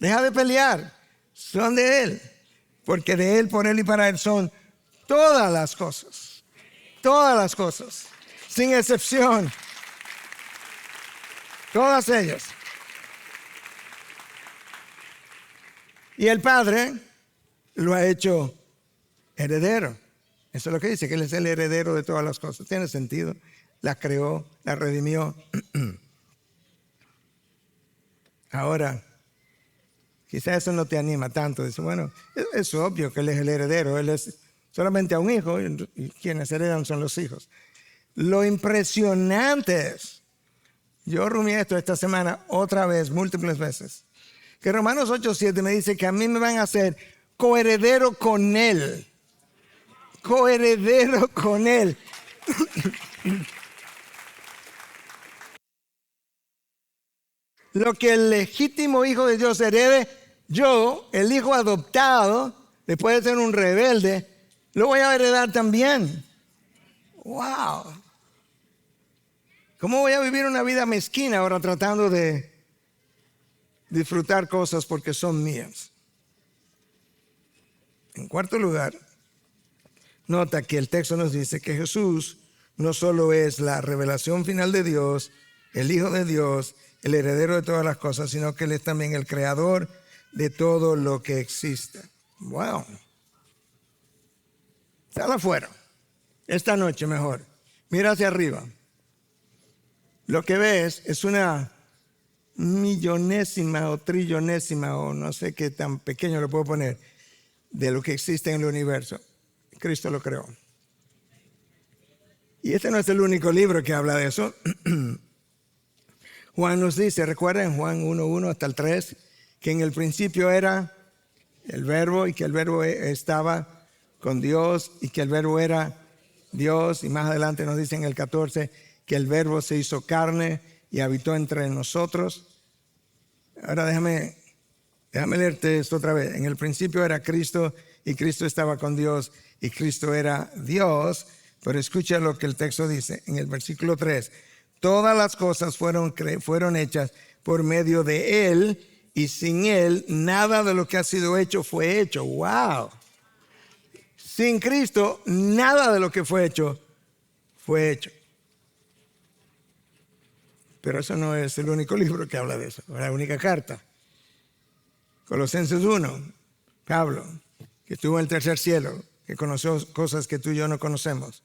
A: Deja de pelear, son de Él, porque de Él, por Él y para Él son todas las cosas, sin excepción, todas ellas. Y el Padre lo ha hecho heredero. Eso es lo que dice, que Él es el heredero de todas las cosas. Tiene sentido. Las creó, las redimió. Ahora, quizás eso no te anima tanto. Dice, bueno, es obvio que Él es el heredero. Él es solamente a un hijo y quienes heredan son los hijos. Lo impresionante es, yo rumié esto esta semana otra vez, múltiples veces, que Romanos 8:7 me dice que a mí me van a hacer coheredero con Él. Coheredero con Él. Lo que el legítimo hijo de Dios herede, yo, el hijo adoptado, después de ser un rebelde, lo voy a heredar también. ¡Wow! ¿Cómo voy a vivir una vida mezquina ahora tratando de disfrutar cosas porque son mías? En cuarto lugar, nota que el texto nos dice que Jesús no solo es la revelación final de Dios, el Hijo de Dios, el heredero de todas las cosas, sino que Él es también el creador de todo lo que existe. ¡Wow! Sal afuera, esta noche mejor, mira hacia arriba. Lo que ves es una millonésima o trillonésima o no sé qué tan pequeño lo puedo poner de lo que existe en el universo. Cristo lo creó. Y este no es el único libro que habla de eso. Juan nos dice, recuerden Juan 1:1 hasta el 3, que en el principio era el Verbo y que el Verbo estaba con Dios y que el Verbo era Dios. Y más adelante nos dice en el 14 que el Verbo se hizo carne y habitó entre nosotros. Ahora déjame leerte esto otra vez. En el principio era Cristo y Cristo estaba con Dios y Cristo era Dios. Pero escucha lo que el texto dice en el versículo 3. Todas las cosas fueron hechas por medio de Él y sin Él nada de lo que ha sido hecho fue hecho. ¡Wow! Sin Cristo nada de lo que fue hecho fue hecho. Pero eso no es el único libro que habla de eso, la única carta. Colosenses 1, Pablo, que estuvo en el tercer cielo, que conoció cosas que tú y yo no conocemos.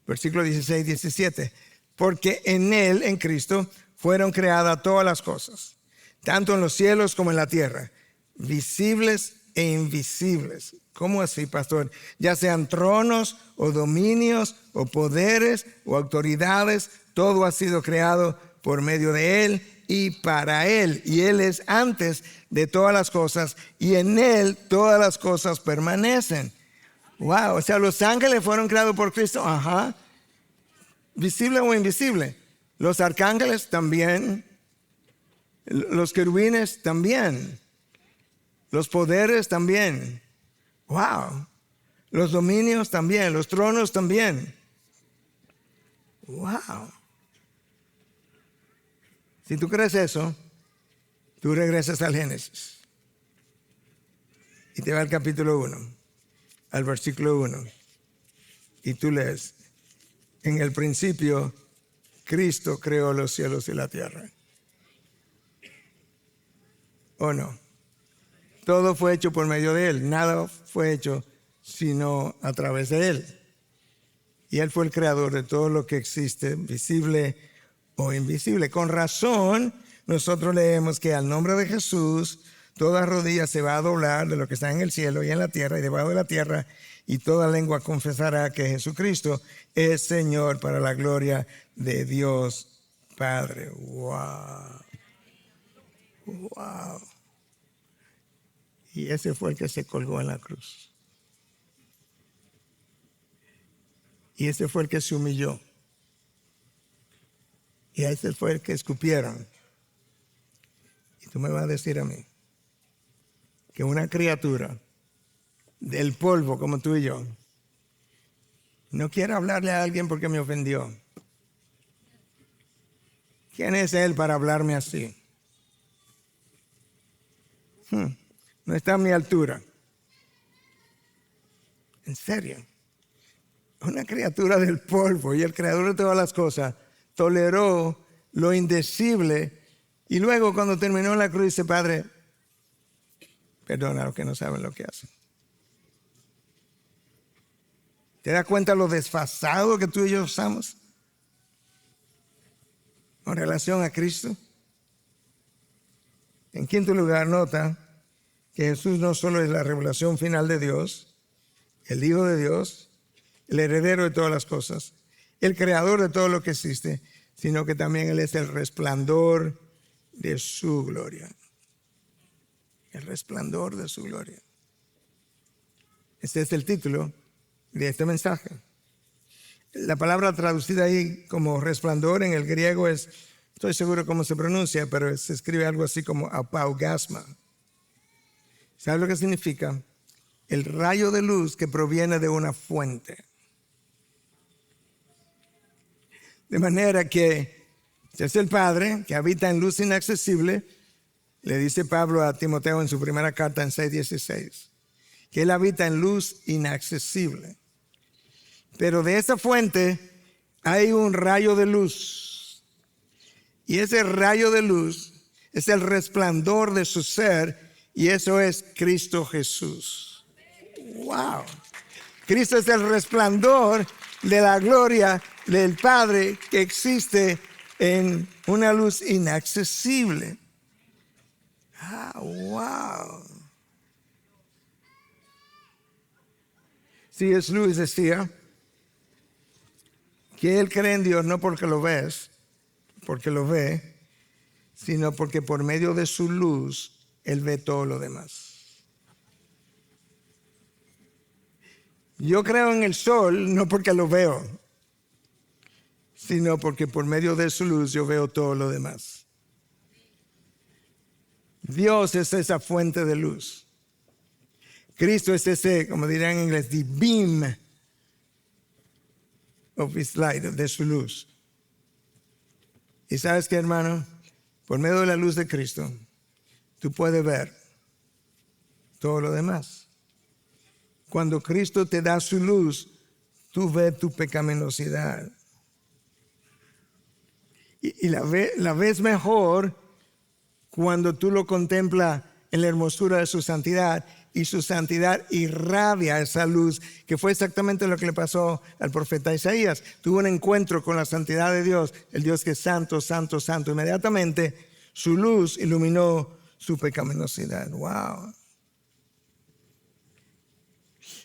A: Versículo 16, 17. Porque en Él, en Cristo, fueron creadas todas las cosas, tanto en los cielos como en la tierra, visibles e invisibles. ¿Cómo así, pastor? Ya sean tronos o dominios o poderes o autoridades, todo ha sido creado por medio de Él y para Él. Y Él es antes de todas las cosas y en Él todas las cosas permanecen. Wow, o sea, los ángeles fueron creados por Cristo. Ajá. Visible o invisible. Los arcángeles también. Los querubines también. Los poderes también. Wow. Los dominios también. Los tronos también. Wow. Si tú crees eso, tú regresas al Génesis. Y te va al capítulo 1, al versículo 1. Y tú lees, en el principio, Cristo creó los cielos y la tierra. ¿O no? Todo fue hecho por medio de Él. Nada fue hecho sino a través de Él. Y Él fue el creador de todo lo que existe, visible o invisible. Con razón, nosotros leemos que al nombre de Jesús, toda rodilla se va a doblar de lo que está en el cielo y en la tierra y debajo de la tierra, y toda lengua confesará que Jesucristo es Señor para la gloria de Dios Padre. Wow. Wow. Y ese fue el que se colgó en la cruz. Y ese fue el que se humilló. Y ese fue el que escupieron. Y tú me vas a decir a mí que una criatura del polvo como tú y yo no quiere hablarle a alguien porque me ofendió. ¿Quién es él para hablarme así? No está a mi altura. En serio. Una criatura del polvo y el creador de todas las cosas toleró lo indecible y luego cuando terminó en la cruz dice, Padre, perdona a los que no saben lo que hacen. ¿Te das cuenta lo desfasado que tú y yo somos con relación a Cristo? En quinto lugar, nota que Jesús no solo es la revelación final de Dios, el Hijo de Dios, el heredero de todas las cosas, el creador de todo lo que existe, sino que también Él es el resplandor de su gloria. El resplandor de su gloria. Este es el título de este mensaje. La palabra traducida ahí como resplandor en el griego es, estoy seguro cómo se pronuncia, pero se escribe algo así como apaugasma. ¿Sabe lo que significa? El rayo de luz que proviene de una fuente. De manera que este es el Padre que habita en luz inaccesible, le dice Pablo a Timoteo en su primera carta en 6:16, que Él habita en luz inaccesible. Pero de esa fuente hay un rayo de luz. Y ese rayo de luz es el resplandor de su ser, y eso es Cristo Jesús. ¡Wow! Cristo es el resplandor de la gloria del Padre que existe en una luz inaccesible. ¡Wow! C.S. Lewis decía que él cree en Dios no porque lo ves, porque lo ve, sino porque por medio de su luz Él ve todo lo demás. Yo creo en el sol no porque lo veo, sino porque por medio de su luz yo veo todo lo demás. Dios es esa fuente de luz. Cristo es ese, como dirían en inglés, the beam of his light, de su luz. Y sabes qué, hermano, por medio de la luz de Cristo, tú puedes ver todo lo demás. Cuando Cristo te da su luz, tú ves tu pecaminosidad. Y la ves mejor cuando tú lo contemplas en la hermosura de su santidad, y su santidad irradia esa luz, que fue exactamente lo que le pasó al profeta Isaías. Tuvo un encuentro con la santidad de Dios, el Dios que es santo, santo, santo. Inmediatamente su luz iluminó su pecaminosidad. Wow.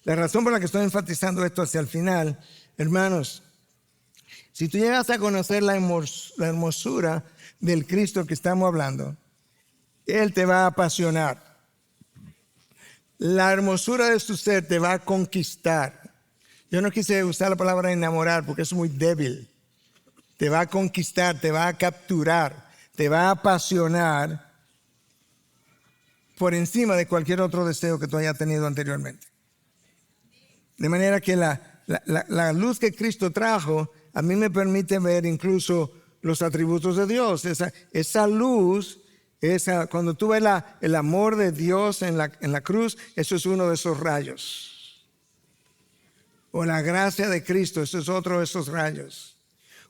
A: La razón por la que estoy enfatizando esto hacia el final, hermanos, si tú llegas a conocer la hermosura del Cristo que estamos hablando, Él te va a apasionar. La hermosura de su ser te va a conquistar. Yo no quise usar la palabra enamorar porque es muy débil. Te va a conquistar, te va a capturar, te va a apasionar por encima de cualquier otro deseo que tú hayas tenido anteriormente. De manera que la luz que Cristo trajo a mí me permite ver incluso los atributos de Dios. Esa luz, cuando tú ves el amor de Dios en la cruz, eso es uno de esos rayos. O la gracia de Cristo, eso es otro de esos rayos.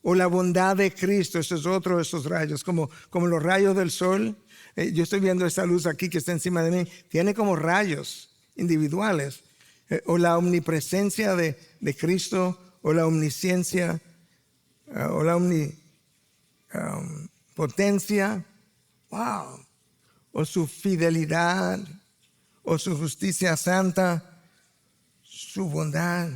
A: O la bondad de Cristo, eso es otro de esos rayos. Como los rayos del sol. Yo estoy viendo esa luz aquí que está encima de mí. Tiene como rayos individuales. O la omnipresencia de Cristo, o la omnisciencia, o la omnipotencia. Wow. O su fidelidad, o su justicia santa, su bondad.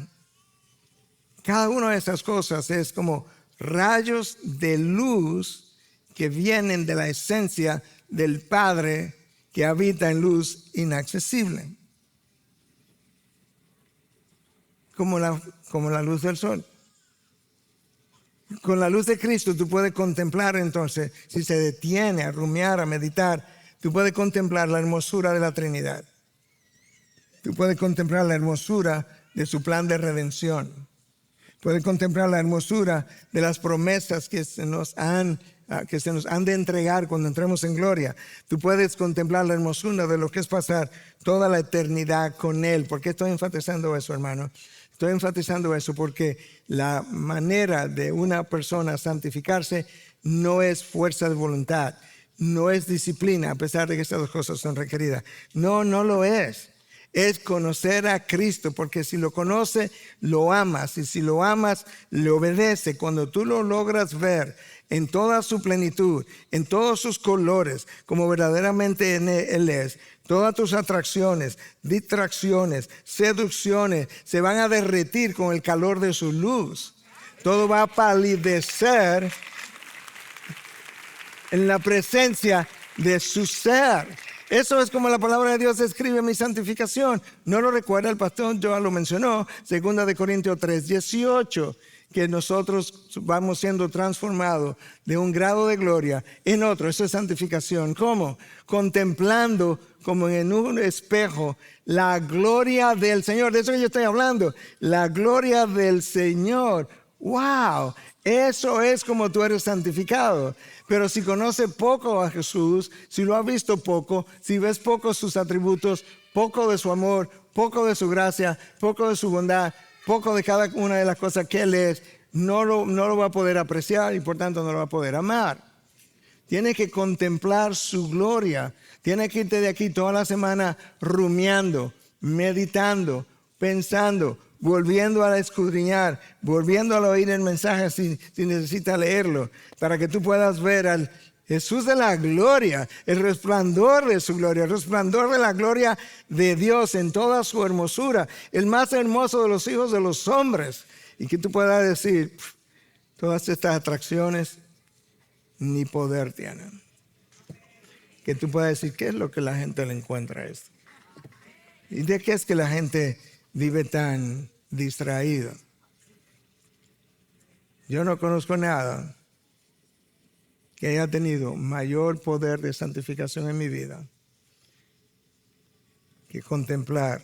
A: Cada una de esas cosas es como rayos de luz que vienen de la esencia del Padre que habita en luz inaccesible. Como la luz del sol. Con la luz de Cristo tú puedes contemplar entonces, si se detiene a rumiar, a meditar, tú puedes contemplar la hermosura de la Trinidad. Tú puedes contemplar la hermosura de su plan de redención. Puedes contemplar la hermosura de las promesas que se nos han de entregar cuando entremos en gloria. Tú puedes contemplar la hermosura de lo que es pasar toda la eternidad con Él. ¿Por qué estoy enfatizando eso, hermano? Estoy enfatizando eso porque la manera de una persona santificarse no es fuerza de voluntad, no es disciplina, a pesar de que estas dos cosas son requeridas. No lo es. Es conocer a Cristo, porque si lo conoces, lo amas, y si lo amas, le obedece. Cuando tú lo logras ver en toda su plenitud, en todos sus colores, como verdaderamente Él es, todas tus atracciones, distracciones, seducciones se van a derretir con el calor de su luz. Todo va a palidecer en la presencia de su ser. Eso es como la palabra de Dios describe mi santificación. ¿No lo recuerda? El pastor Joel lo mencionó, 2 Corintios 3:18, que nosotros vamos siendo transformados de un grado de gloria en otro. Eso es santificación. ¿Cómo? Contemplando como en un espejo la gloria del Señor. De eso que yo estoy hablando. La gloria del Señor. ¡Wow! Eso es como tú eres santificado. Pero si conoces poco a Jesús, si lo has visto poco, si ves poco sus atributos, poco de su amor, poco de su gracia, poco de su bondad, poco de cada una de las cosas que Él es, no lo va a poder apreciar y por tanto no lo va a poder amar. Tienes que contemplar su gloria. Tienes que irte de aquí toda la semana rumiando, meditando, pensando, volviendo a escudriñar, volviendo a oír el mensaje si necesitas leerlo, para que tú puedas ver al Jesús de la gloria, el resplandor de su gloria, el resplandor de la gloria de Dios en toda su hermosura, el más hermoso de los hijos de los hombres, y que tú puedas decir, todas estas atracciones ni poder tienen. que tú puedas decir, ¿qué es lo que la gente le encuentra a esto? ¿Y de qué es que la gente vive tan distraída? Yo no conozco nada que haya tenido mayor poder de santificación en mi vida que contemplar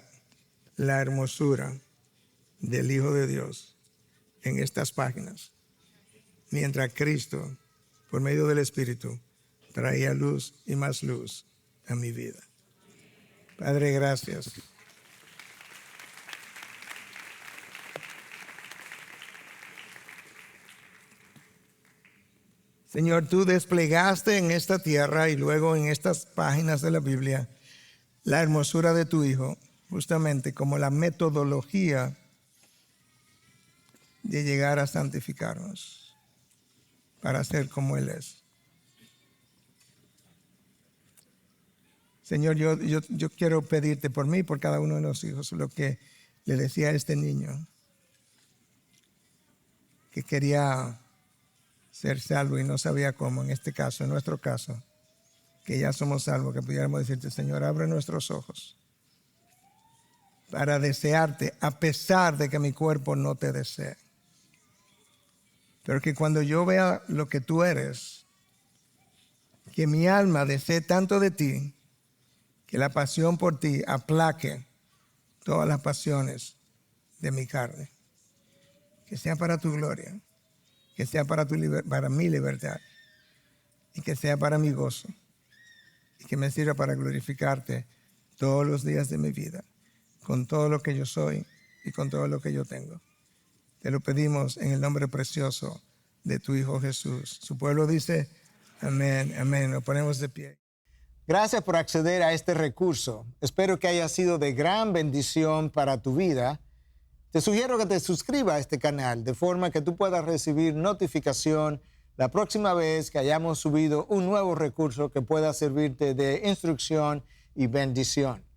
A: la hermosura del Hijo de Dios en estas páginas, mientras Cristo, por medio del Espíritu, traía luz y más luz a mi vida. Padre, gracias. Señor, tú desplegaste en esta tierra y luego en estas páginas de la Biblia la hermosura de tu Hijo, justamente como la metodología de llegar a santificarnos para ser como Él es. Señor, yo quiero pedirte por mí, por cada uno de los hijos, lo que le decía a este niño, que quería ser salvo y no sabía cómo, en este caso, en nuestro caso, que ya somos salvos, que pudiéramos decirte, Señor, abre nuestros ojos para desearte, a pesar de que mi cuerpo no te desee. Pero que cuando yo vea lo que tú eres, que mi alma desee tanto de ti, que la pasión por ti aplaque todas las pasiones de mi carne. Que sea para tu gloria, que sea para mi libertad y que sea para mi gozo y que me sirva para glorificarte todos los días de mi vida, con todo lo que yo soy y con todo lo que yo tengo. Te lo pedimos en el nombre precioso de tu Hijo Jesús. Su pueblo dice, amén, amén. Nos ponemos de pie.
B: Gracias por acceder a este recurso. Espero que haya sido de gran bendición para tu vida. Te sugiero que te suscribas a este canal de forma que tú puedas recibir notificación la próxima vez que hayamos subido un nuevo recurso que pueda servirte de instrucción y bendición.